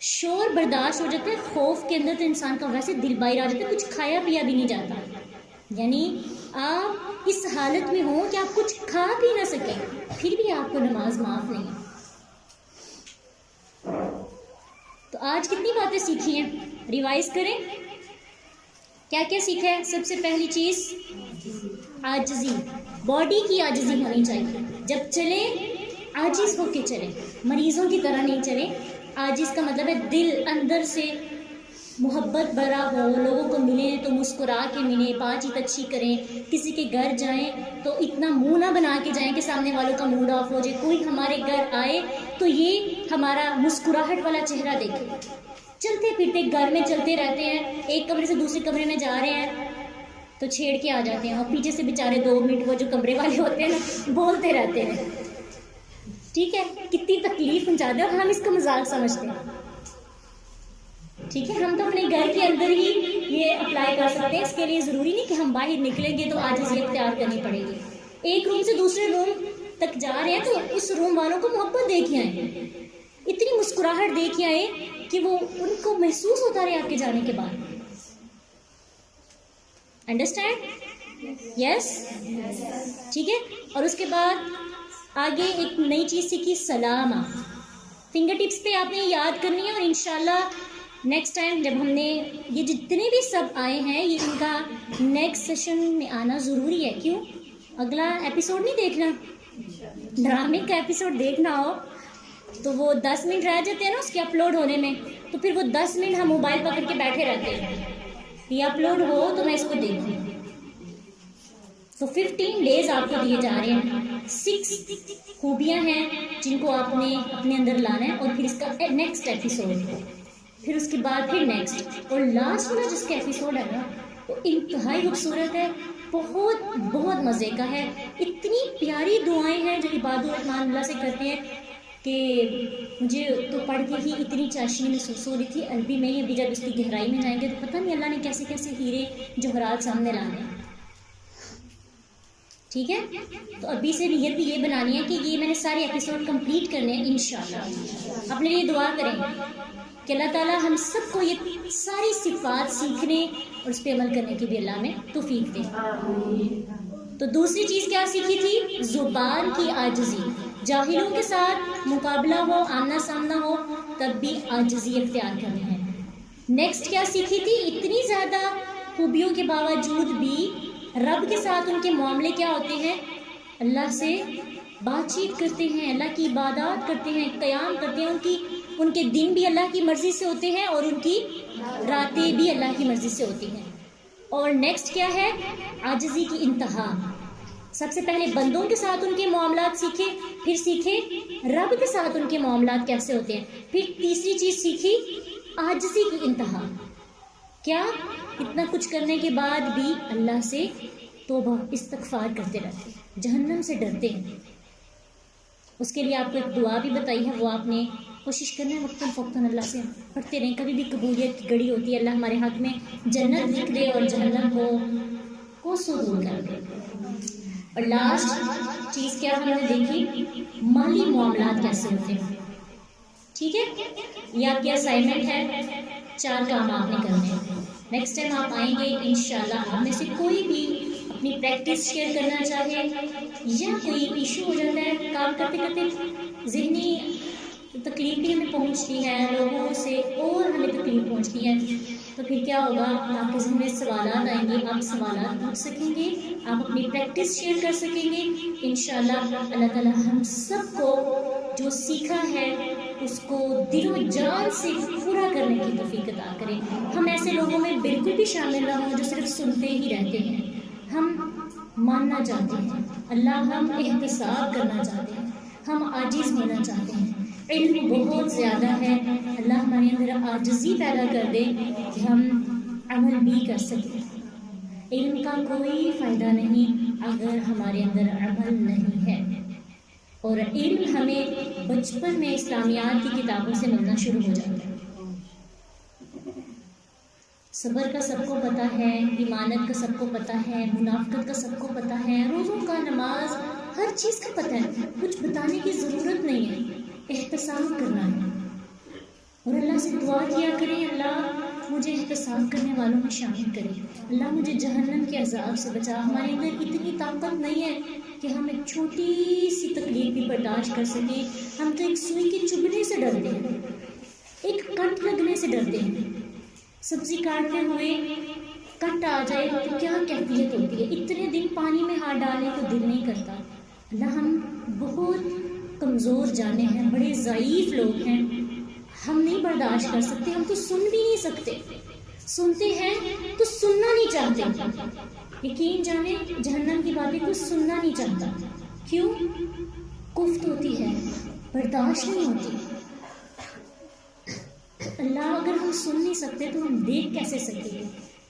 شور برداشت ہو جاتا ہے، خوف کے اندر تو انسان کا ویسے دل باہر آ جاتا ہے، کچھ کھایا پیا بھی نہیں جاتا. یعنی آپ اس حالت میں ہوں کہ آپ کچھ کھا بھی نہ سکیں، پھر بھی آپ کو نماز معاف نہیں ہے. تو آج کتنی باتیں سیکھی ہیں، ریوائز کریں. کیا کیا سیکھا ہے؟ سب سے پہلی چیز عاجزی. باڈی کی عاجزی ہونی چاہیے. جب چلیں عاجز ہو کے چلیں، مریضوں کی طرح نہیں چلیں. عاجز کا مطلب ہے دل اندر سے محبت بھرا ہو، لوگوں کو ملیں تو مسکرا کے ملیں، بات چیت اچھی کریں. کسی کے گھر جائیں تو اتنا منہ نہ بنا کے جائیں کہ سامنے والوں کا موڈ آف ہو جائے. کوئی ہمارے گھر آئے تو یہ ہمارا مسکراہٹ والا چہرہ دیکھے. چلتے پھرتے گھر میں چلتے رہتے ہیں، ایک کمرے سے دوسرے کمرے میں جا رہے ہیں تو چھیڑ کے آ جاتے ہیں، اور پیچھے سے بیچارے 2 منٹ وہ جو کمرے والے ہوتے ہیں نا بولتے رہتے ہیں. ٹھیک ہے، کتنی تکلیف پہنچاتے ہیں اور ہم اس کا مذاق سمجھتے ہیں. ٹھیک ہے، ہم تو اپنے گھر کے اندر ہی یہ اپلائی کر سکتے ہیں. اس کے لیے ضروری نہیں کہ ہم باہر نکلیں گے تو عاجزی اختیار کرنی پڑے گی. ایک روم سے دوسرے روم تک جا رہے ہیں تو اس روم والوں کو محبت دے کے آئیں، اتنی مسکراہٹ دے کے آئیں کہ وہ ان کو محسوس ہوتا رہے آپ کے جانے کے بعد. انڈرسٹینڈ؟ یس، ٹھیک ہے. اور اس کے بعد آگے ایک نئی چیز سیکھی، سلام. فنگر ٹپس پہ آپ نے یاد کرنی ہے، اور انشاءاللہ نیکسٹ ٹائم جب ہم نے یہ جتنے بھی سب آئے ہیں یہ ان کا نیکسٹ سیشن میں آنا ضروری ہے. کیوں؟ اگلا ایپیسوڈ نہیں دیکھنا، ڈرامے کا ایپیسوڈ دیکھنا ہو تو وہ 10 منٹ رہ جاتے ہیں نا اس کے اپلوڈ ہونے میں، تو پھر وہ 10 منٹ ہم موبائل پکڑ کے بیٹھے رہتے ہیں. یہ اپلوڈ ہو تو میں اس کو دیکھوں. تو 15 ڈیز آپ کو دیے جا رہے ہیں. 6 خوبیاں ہیں جن کو آپ نے اپنے اندر لانا ہے، اور پھر اس کا نیکسٹ ایپیسوڈ، پھر اس کے بعد پھر نیکسٹ، اور لاسٹ والا جس کا ایپیسوڈ ہے نا وہ انتہائی خوبصورت ہے، بہت بہت مزے کا ہے. اتنی پیاری دعائیں ہیں جو عباد الرحمن اللہ سے کرتے ہیں کہ مجھے تو پڑھ کے ہی اتنی چاشنی محسوس ہو رہی تھی. عربی میں ہی ابھی جب اس کی گہرائی میں جائیں گے تو پتہ نہیں اللہ نے کیسے کیسے ہیرے جوہرات سامنے لانے ہیں. ٹھیک ہے، تو ابھی سے نیت بھی یہ بنانی ہے کہ یہ میں نے سارے ایپیسوڈ کمپلیٹ کرنے ہیں انشاءاللہ. اپنے لیے دعا کریں کہ اللہ تعالیٰ ہم سب کو یہ ساری صفات سیکھنے اور اس پہ عمل کرنے کی بھی اللہ میں توفیق دے. تو دوسری چیز کیا سیکھی تھی؟ زبان کی عاجزی. جاہلوں کے ساتھ مقابلہ ہو، آمنا سامنا ہو، تب بھی عاجزی اختیار کرنی ہے. نیکسٹ کیا سیکھی تھی؟ اتنی زیادہ خوبیوں کے باوجود بھی رب کے ساتھ ان کے معاملے کیا ہوتے ہیں؟ اللہ سے بات چیت کرتے ہیں، اللہ کی عبادات کرتے ہیں، قیام کرتے ہیں. ان کے دن بھی اللہ کی مرضی سے ہوتے ہیں اور ان کی راتیں بھی اللہ کی مرضی سے ہوتی ہیں. اور نیکسٹ کیا ہے؟ عاجزی کی انتہا. سب سے پہلے بندوں کے ساتھ ان کے معاملات سیکھے، پھر سیکھے رب کے ساتھ ان کے معاملات کیسے ہوتے ہیں، پھر تیسری چیز سیکھی عاجزی کی انتہا. کیا؟ اتنا کچھ کرنے کے بعد بھی اللہ سے توبہ استغفار کرتے رہتے ہیں، جہنم سے ڈرتے ہیں. اس کے لیے آپ کو ایک دعا بھی بتائی ہے، وہ آپ نے کوشش کرنا ہے وقتاً فوقتاً اللہ سے پڑھتے رہیں. کبھی بھی قبولیت کی گھڑی ہوتی ہے، اللہ ہمارے حق میں جنت لکھ دے اور جہنم کو کوسوں دور کر دے. اور لاسٹ چیز کیا ہم نے دیکھی؟ مالی معاملات کیسے ہوتے ہیں. ٹھیک ہے، یہ آپ کی اسائنمنٹ ہے، 4 کام آپ نے کرنے ہیں. نیکسٹ ٹائم آپ آئیں گے انشاءاللہ، آپ میں سے کوئی بھی اپنی پریکٹس شیئر کرنا چاہے یا کوئی ایشو ہو جاتا ہے کام کرتے کرتے، ذہنی تکلیف بھی ہمیں پہنچتی ہے لوگوں سے اور ہمیں تکلیف پہنچتی ہے، تو پھر کیا ہوگا؟ آپ کے ذہن میں سوالات آئیں گے، آپ سوالات پوچھ سکیں گے، آپ اپنی پریکٹس شیئر کر سکیں گے. انشاءاللہ اللہ تعالیٰ ہم سب کو جو سیکھا ہے اس کو دل و جان سے پورا کرنے کی توفیق عطا کرے. ہم ایسے لوگوں میں بالکل بھی شامل نہ ہوں جو صرف سنتے ہی رہتے ہیں. ہم ماننا چاہتے ہیں اللہ، ہم احتساب کرنا چاہتے ہیں، ہم عاجز ہونا چاہتے ہیں. علم بہت زیادہ ہے، اللہ ہمارے اندر عاجزی پیدا کر دے کہ ہم عمل بھی کر سکیں. علم کا کوئی فائدہ نہیں اگر ہمارے اندر عمل نہیں ہے. اور علم ہمیں بچپن میں اسلامیات کی کتابوں سے ملنا شروع ہو جاتا ہے. صبر کا سب کو پتہ ہے، ایمانت کا سب کو پتہ ہے، منافقت کا سب کو پتہ ہے، روزوں کا، نماز، ہر چیز کا پتہ ہے. کچھ بتانے کی ضرورت نہیں ہے، احتساب کرنا ہے. اور اللہ سے دعا کیا کریں، اللہ مجھے احتساب کرنے والوں میں شامل کرے، اللہ مجھے جہنم کے عذاب سے بچا. ہمارے اندر اتنی طاقت نہیں ہے کہ ہم ایک چھوٹی سی تکلیف بھی برداشت کر سکیں. ہم تو ایک سوئی کے چبھنے سے ڈرتے ہیں، ایک کٹ لگنے سے ڈرتے ہیں. سبزی کاٹتے ہوئے کٹ آ جائے تو کیا کیفیت ہوتی ہے، اتنے دن پانی میں ہاتھ ڈالنے کو دل نہیں کرتا. اللہ ہم بہت کمزور جانے ہیں، بڑے ضعیف لوگ ہیں، ہم نہیں برداشت کر سکتے. ہم تو سن بھی نہیں سکتے، سنتے ہیں تو سننا نہیں چاہتے. یقین جانے جہنم کی باتیں کوئی سننا نہیں چاہتا. کیوں؟ کفت ہوتی ہے، برداشت نہیں ہوتی. اللہ اگر ہم سن نہیں سکتے تو ہم دیکھ کیسے سکیں گے؟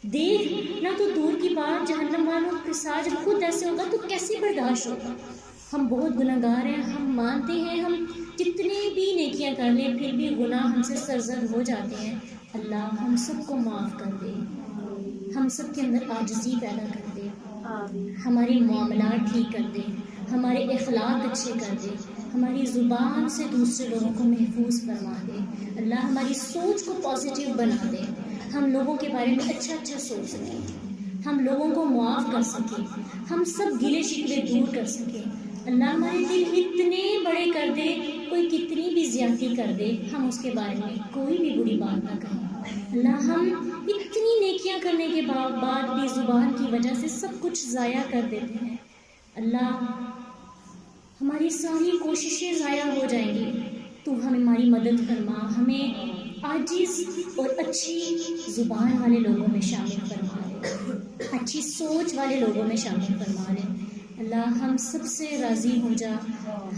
دیکھنا تو دور کی بات، جہنم والوں کے ساتھ جب خود ایسے ہوگا تو کیسے برداشت ہوگا؟ ہم بہت گناہگار ہیں، ہم مانتے ہیں ہم جتنے بھی نیکیاں کر لیں پھر بھی گناہ ہم سے سرزد ہو جاتے ہیں. اللہ ہم سب کو معاف کر دے، ہم سب کے اندر عاجزی پیدا کر دے، ہمارے معاملات ٹھیک کر دے، ہمارے اخلاق اچھے کر دے، ہماری زبان سے دوسرے لوگوں کو محفوظ فرما دے. اللہ ہماری سوچ کو پازیٹیو بنا دے، ہم لوگوں کے بارے میں اچھا اچھا سوچ سکیں، ہم لوگوں کو معاف کر سکیں، ہم سب گلے شکوے دور کر سکیں. اللہ ہمارے دل اتنے بڑے کر دے، کوئی کتنی بھی زیادتی کر دے ہم اس کے بارے میں کوئی بھی بری بات نہ کہیں. اللہ ہم اتنی نیکیاں کرنے کے بعد بھی زبان کی وجہ سے سب کچھ ضائع کر دیتے ہیں. اللہ ہماری ساری کوششیں ضائع ہو جائیں گی، تو ہماری مدد فرما، ہمیں عاجز اور اچھی زبان والے لوگوں میں شامل فرما لے، اچھی سوچ والے لوگوں میں شامل فرما لے. اللہ ہم سب سے راضی ہو جا،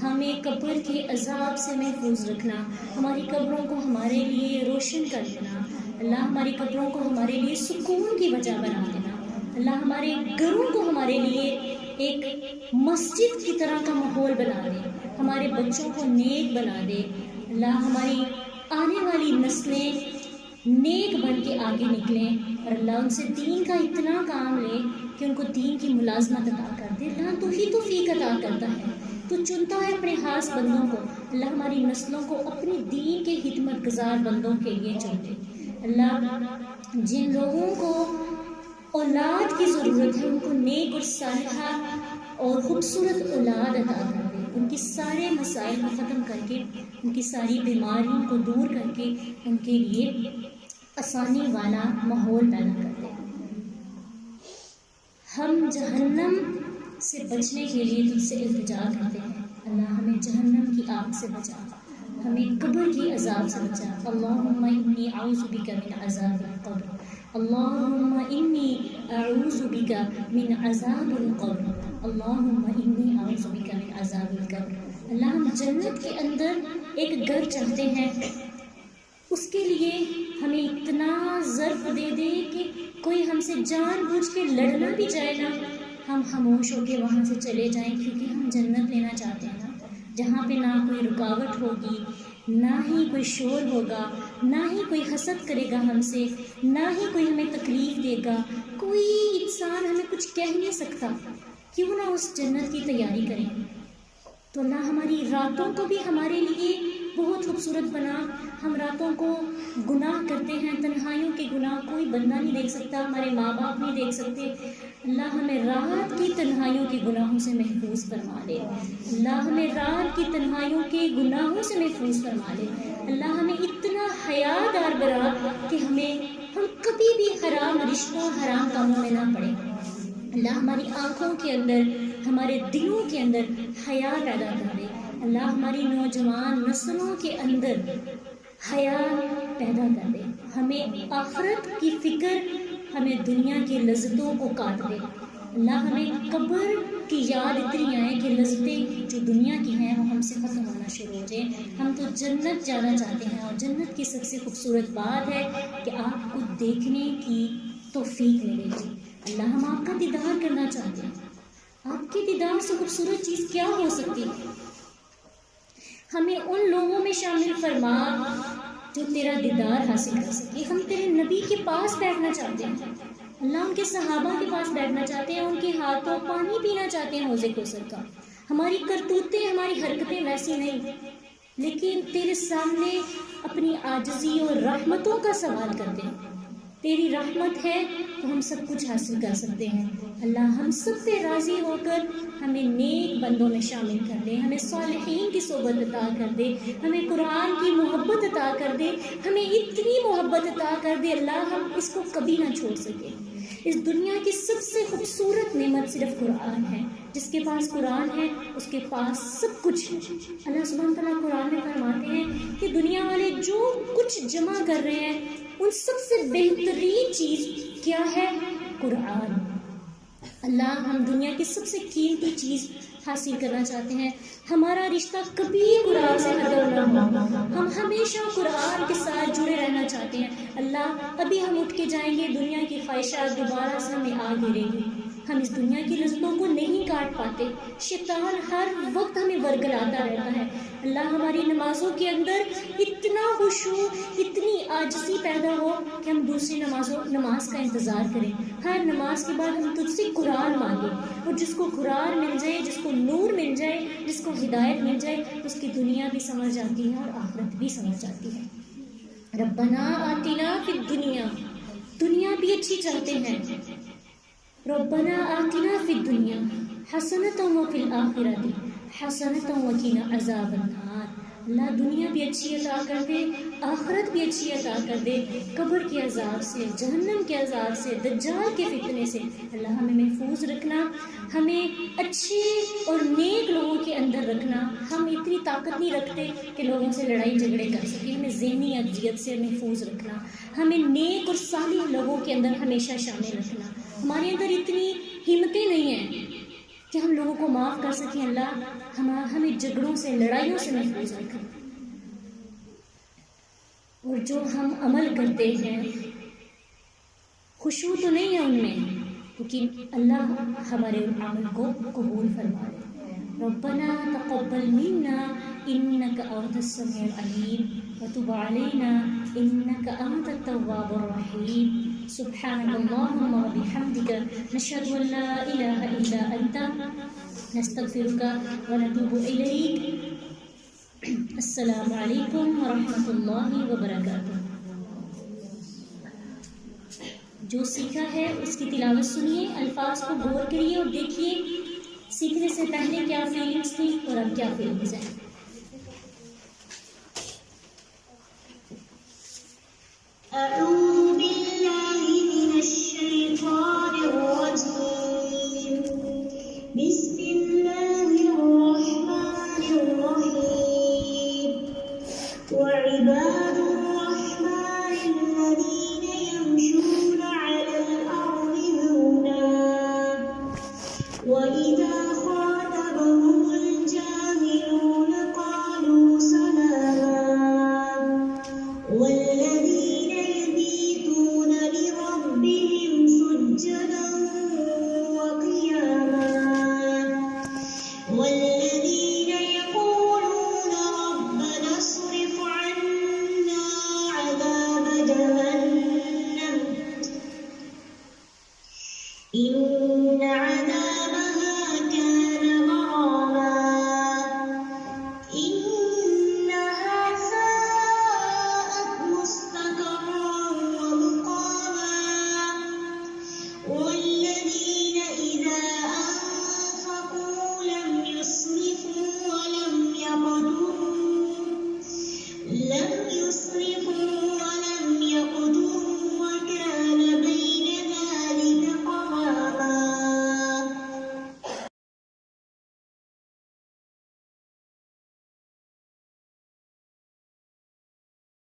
ہمیں قبر کے عذاب سے محفوظ رکھنا، ہماری قبروں کو ہمارے لیے روشن کر دینا. اللہ ہماری قبروں کو ہمارے لیے سکون کی وجہ بنا دینا. اللہ ہمارے گھروں کو ہمارے لیے ایک مسجد کی طرح کا ماحول بنا دے، ہمارے بچوں کو نیک بنا دے. اللہ ہماری آنے والی نسلیں نیک بن کے آگے نکلیں اور اللہ ان سے دین کا اتنا کام لے کہ ان کو دین کی ملازمت عطا کر دے. اللہ تو ہی توفیق عطا کرتا ہے، تو چنتا ہے اپنے خاص بندوں کو. اللہ ہماری نسلوں کو اپنی دین کے خدمت گزار بندوں کے لیے چن دے. اللہ جن لوگوں کو اولاد کی ضرورت ہے ان کو نیک اور صالحہ اور خوبصورت اولاد عطا کر دے، ان کی سارے مسائل کو ختم کر کے، ان کی ساری بیماریوں کو دور کر کے ان کے لیے آسانی والا ماحول پیدا کر دے. ہم جہنم سے بچنے کے لیے تجھ سے التجا کرتے ہیں، اللہ ہمیں جہنم کی آگ سے بچا، ہمیں قبر کی عذاب سے بچا. اللہم انی اعوذ بک من عذاب القبر. اللہم انی اعوذ بک من عذاب القبر. اللہم انی اعوذ بک من عذاب القبر. اللہ ہم جنت کے اندر ایک گھر چاہتے ہیں، اس کے لیے ہمیں اتنا ظرف دے دے کہ کوئی ہم سے جان بوجھ کے لڑنا بھی جائے نا، ہم خاموش ہو کے وہاں سے چلے جائیں، کیونکہ ہم جنت لینا چاہتے ہیں نا، جہاں پہ نہ کوئی رکاوٹ ہوگی، نہ ہی کوئی شور ہوگا، نہ ہی کوئی حسد کرے گا ہم سے، نہ ہی کوئی ہمیں تکلیف دے گا، کوئی انسان ہمیں کچھ کہہ نہیں سکتا. کیوں نہ اس جنت کی تیاری کریں. تو اللہ ہماری راتوں کو بھی ہمارے لیے بہت خوبصورت بنا. ہم راتوں کو گناہ کرتے ہیں، تنہائیوں کے گناہ کوئی بندہ نہیں دیکھ سکتا، ہمارے ماں باپ نہیں دیکھ سکتے. اللہ ہمیں رات کی تنہائیوں کے گناہوں سے محفوظ فرما لے. اللہ ہمیں رات کی تنہائیوں کے گناہوں سے محفوظ فرما لے. اللہ ہمیں اتنا حیا دار بنا کہ ہم کبھی بھی حرام رشتوں، حرام کاموں میں نہ پڑیں. اللہ ہماری آنکھوں کے اندر، ہمارے دلوں کے اندر حیا پیدا کر دے. اللہ ہماری نوجوان نسلوں کے اندر حیا پیدا کر دے. ہمیں آخرت کی فکر، ہمیں دنیا کی لذتوں کو کاٹ دے. اللہ ہمیں قبر کی یاد اتنی آئے کہ لذتیں جو دنیا کی ہیں وہ ہم سے ختم ہونا شروع ہو جائیں. ہم تو جنت جانا چاہتے ہیں، اور جنت کی سب سے خوبصورت بات ہے کہ آپ کو دیکھنے کی توفیق ملے گی. اللہ ہم آپ کا دیدار کرنا چاہتے ہیں. آپ کے دیدار سے خوبصورت چیز کیا ہو سکتی ہے؟ ہمیں ان لوگوں میں شامل فرما جو تیرا دیدار حاصل کر سکے. ہم تیرے نبی کے پاس بیٹھنا چاہتے ہیں. اللہ ان کے صحابہ کے پاس بیٹھنا چاہتے ہیں، ان کے ہاتھوں پانی پینا چاہتے ہیں حوض کوثر کا. ہماری کرتوتیں، ہماری حرکتیں ویسی نہیں، لیکن تیرے سامنے اپنی عاجزی اور رحمتوں کا سوال کرتے ہیں. تیری رحمت ہے تو ہم سب کچھ حاصل کر سکتے ہیں. اللہ ہم سب پہ راضی ہو کر ہمیں نیک بندوں میں شامل کر دے، ہمیں صالحین کی صحبت عطا کر دے، ہمیں قرآن کی محبت عطا کر دے، ہمیں اتنی محبت عطا کر دے اللہ ہم اس کو کبھی نہ چھوڑ سکے. اس دنیا کی سب سے خوبصورت نعمت صرف قرآن ہے. جس کے پاس قرآن ہے اس کے پاس سب کچھ ہے. اللہ سبحانہ تعالیٰ قرآن میں فرماتے ہیں کہ دنیا والے جو کچھ جمع کر رہے ہیں ان سب سے بہترین چیز کیا ہے؟ قرآن. اللہ ہم دنیا کی سب سے قیمتی چیز حاصل کرنا چاہتے ہیں. ہمارا رشتہ کبھی قرآن سے ختم نہ ہو. ہم ہمیشہ قرآن کے ساتھ جڑے رہنا چاہتے ہیں. اللہ ابھی ہم اٹھ کے جائیں گے، دنیا کی خواہشات دوبارہ سے ہمیں آ گریں گی. ہم اس دنیا کی لذتوں کو نہیں کاٹ پاتے. شیطان ہر وقت ہمیں ورگلاتا رہتا ہے. اللہ ہماری نمازوں کے اندر اتنا خشوع، اتنی عاجزی پیدا ہو کہ ہم دوسری نماز کا انتظار کریں. ہر نماز کے بعد ہم تجھ سے قرآن مانگیں، اور جس کو قرآن مل جائے، جس کو نور مل جائے، جس کو ہدایت مل جائے، اس کی دنیا بھی سمجھ جاتی ہے اور آخرت بھی سمجھ جاتی ہے. ربنا آتنا فی الدنیا، دنیا بھی اچھی چاہتے ہیں. ربنا آتنا فی الدنیا حسنۃ وفی الآخرۃ حسنۃ وقنا عذاب النار. اللہ دنیا بھی اچھی عطا کر دے، آخرت بھی اچھی عطا کر دے. قبر کے عذاب سے، جہنم کے عذاب سے، دجال کے فتنے سے اللہ ہمیں محفوظ رکھنا، ہمیں اچھے اور نیک لوگوں کے اندر رکھنا. ہم اتنی طاقت نہیں رکھتے کہ لوگوں سے لڑائی جھگڑے کر سکیں. ہمیں ذہنی اذیت سے محفوظ رکھنا، ہمیں نیک اور صالح لوگوں کے اندر ہمیشہ شامل رکھنا. ہمارے اندر اتنی ہمتیں نہیں ہیں کہ ہم لوگوں کو معاف کر سکیں. اللہ ہمیں جھگڑوں سے، لڑائیوں سے محفوظ رکھیں. اور جو ہم عمل کرتے ہیں خشوع تو نہیں ہے ان میں، لیکن اللہ ہمارے عمل کو قبول فرما لے. ربنا تقبل منا انك انت السميع العليم وتب علينا انك انت التواب الرحيم. سبحانك اللهم وبحمدك نشهد ان لا اله الا انت نستغفرك ونتوب اليك. السلام علیکم ورحمۃ اللہ وبرکاتہ. جو سیکھا ہے اس کی تلاوت سنیے، الفاظ کو غور کریے اور دیکھیے سیکھنے سے پہلے کیا فیلنگس تھی اور اب کیا فیلنگس ہیں.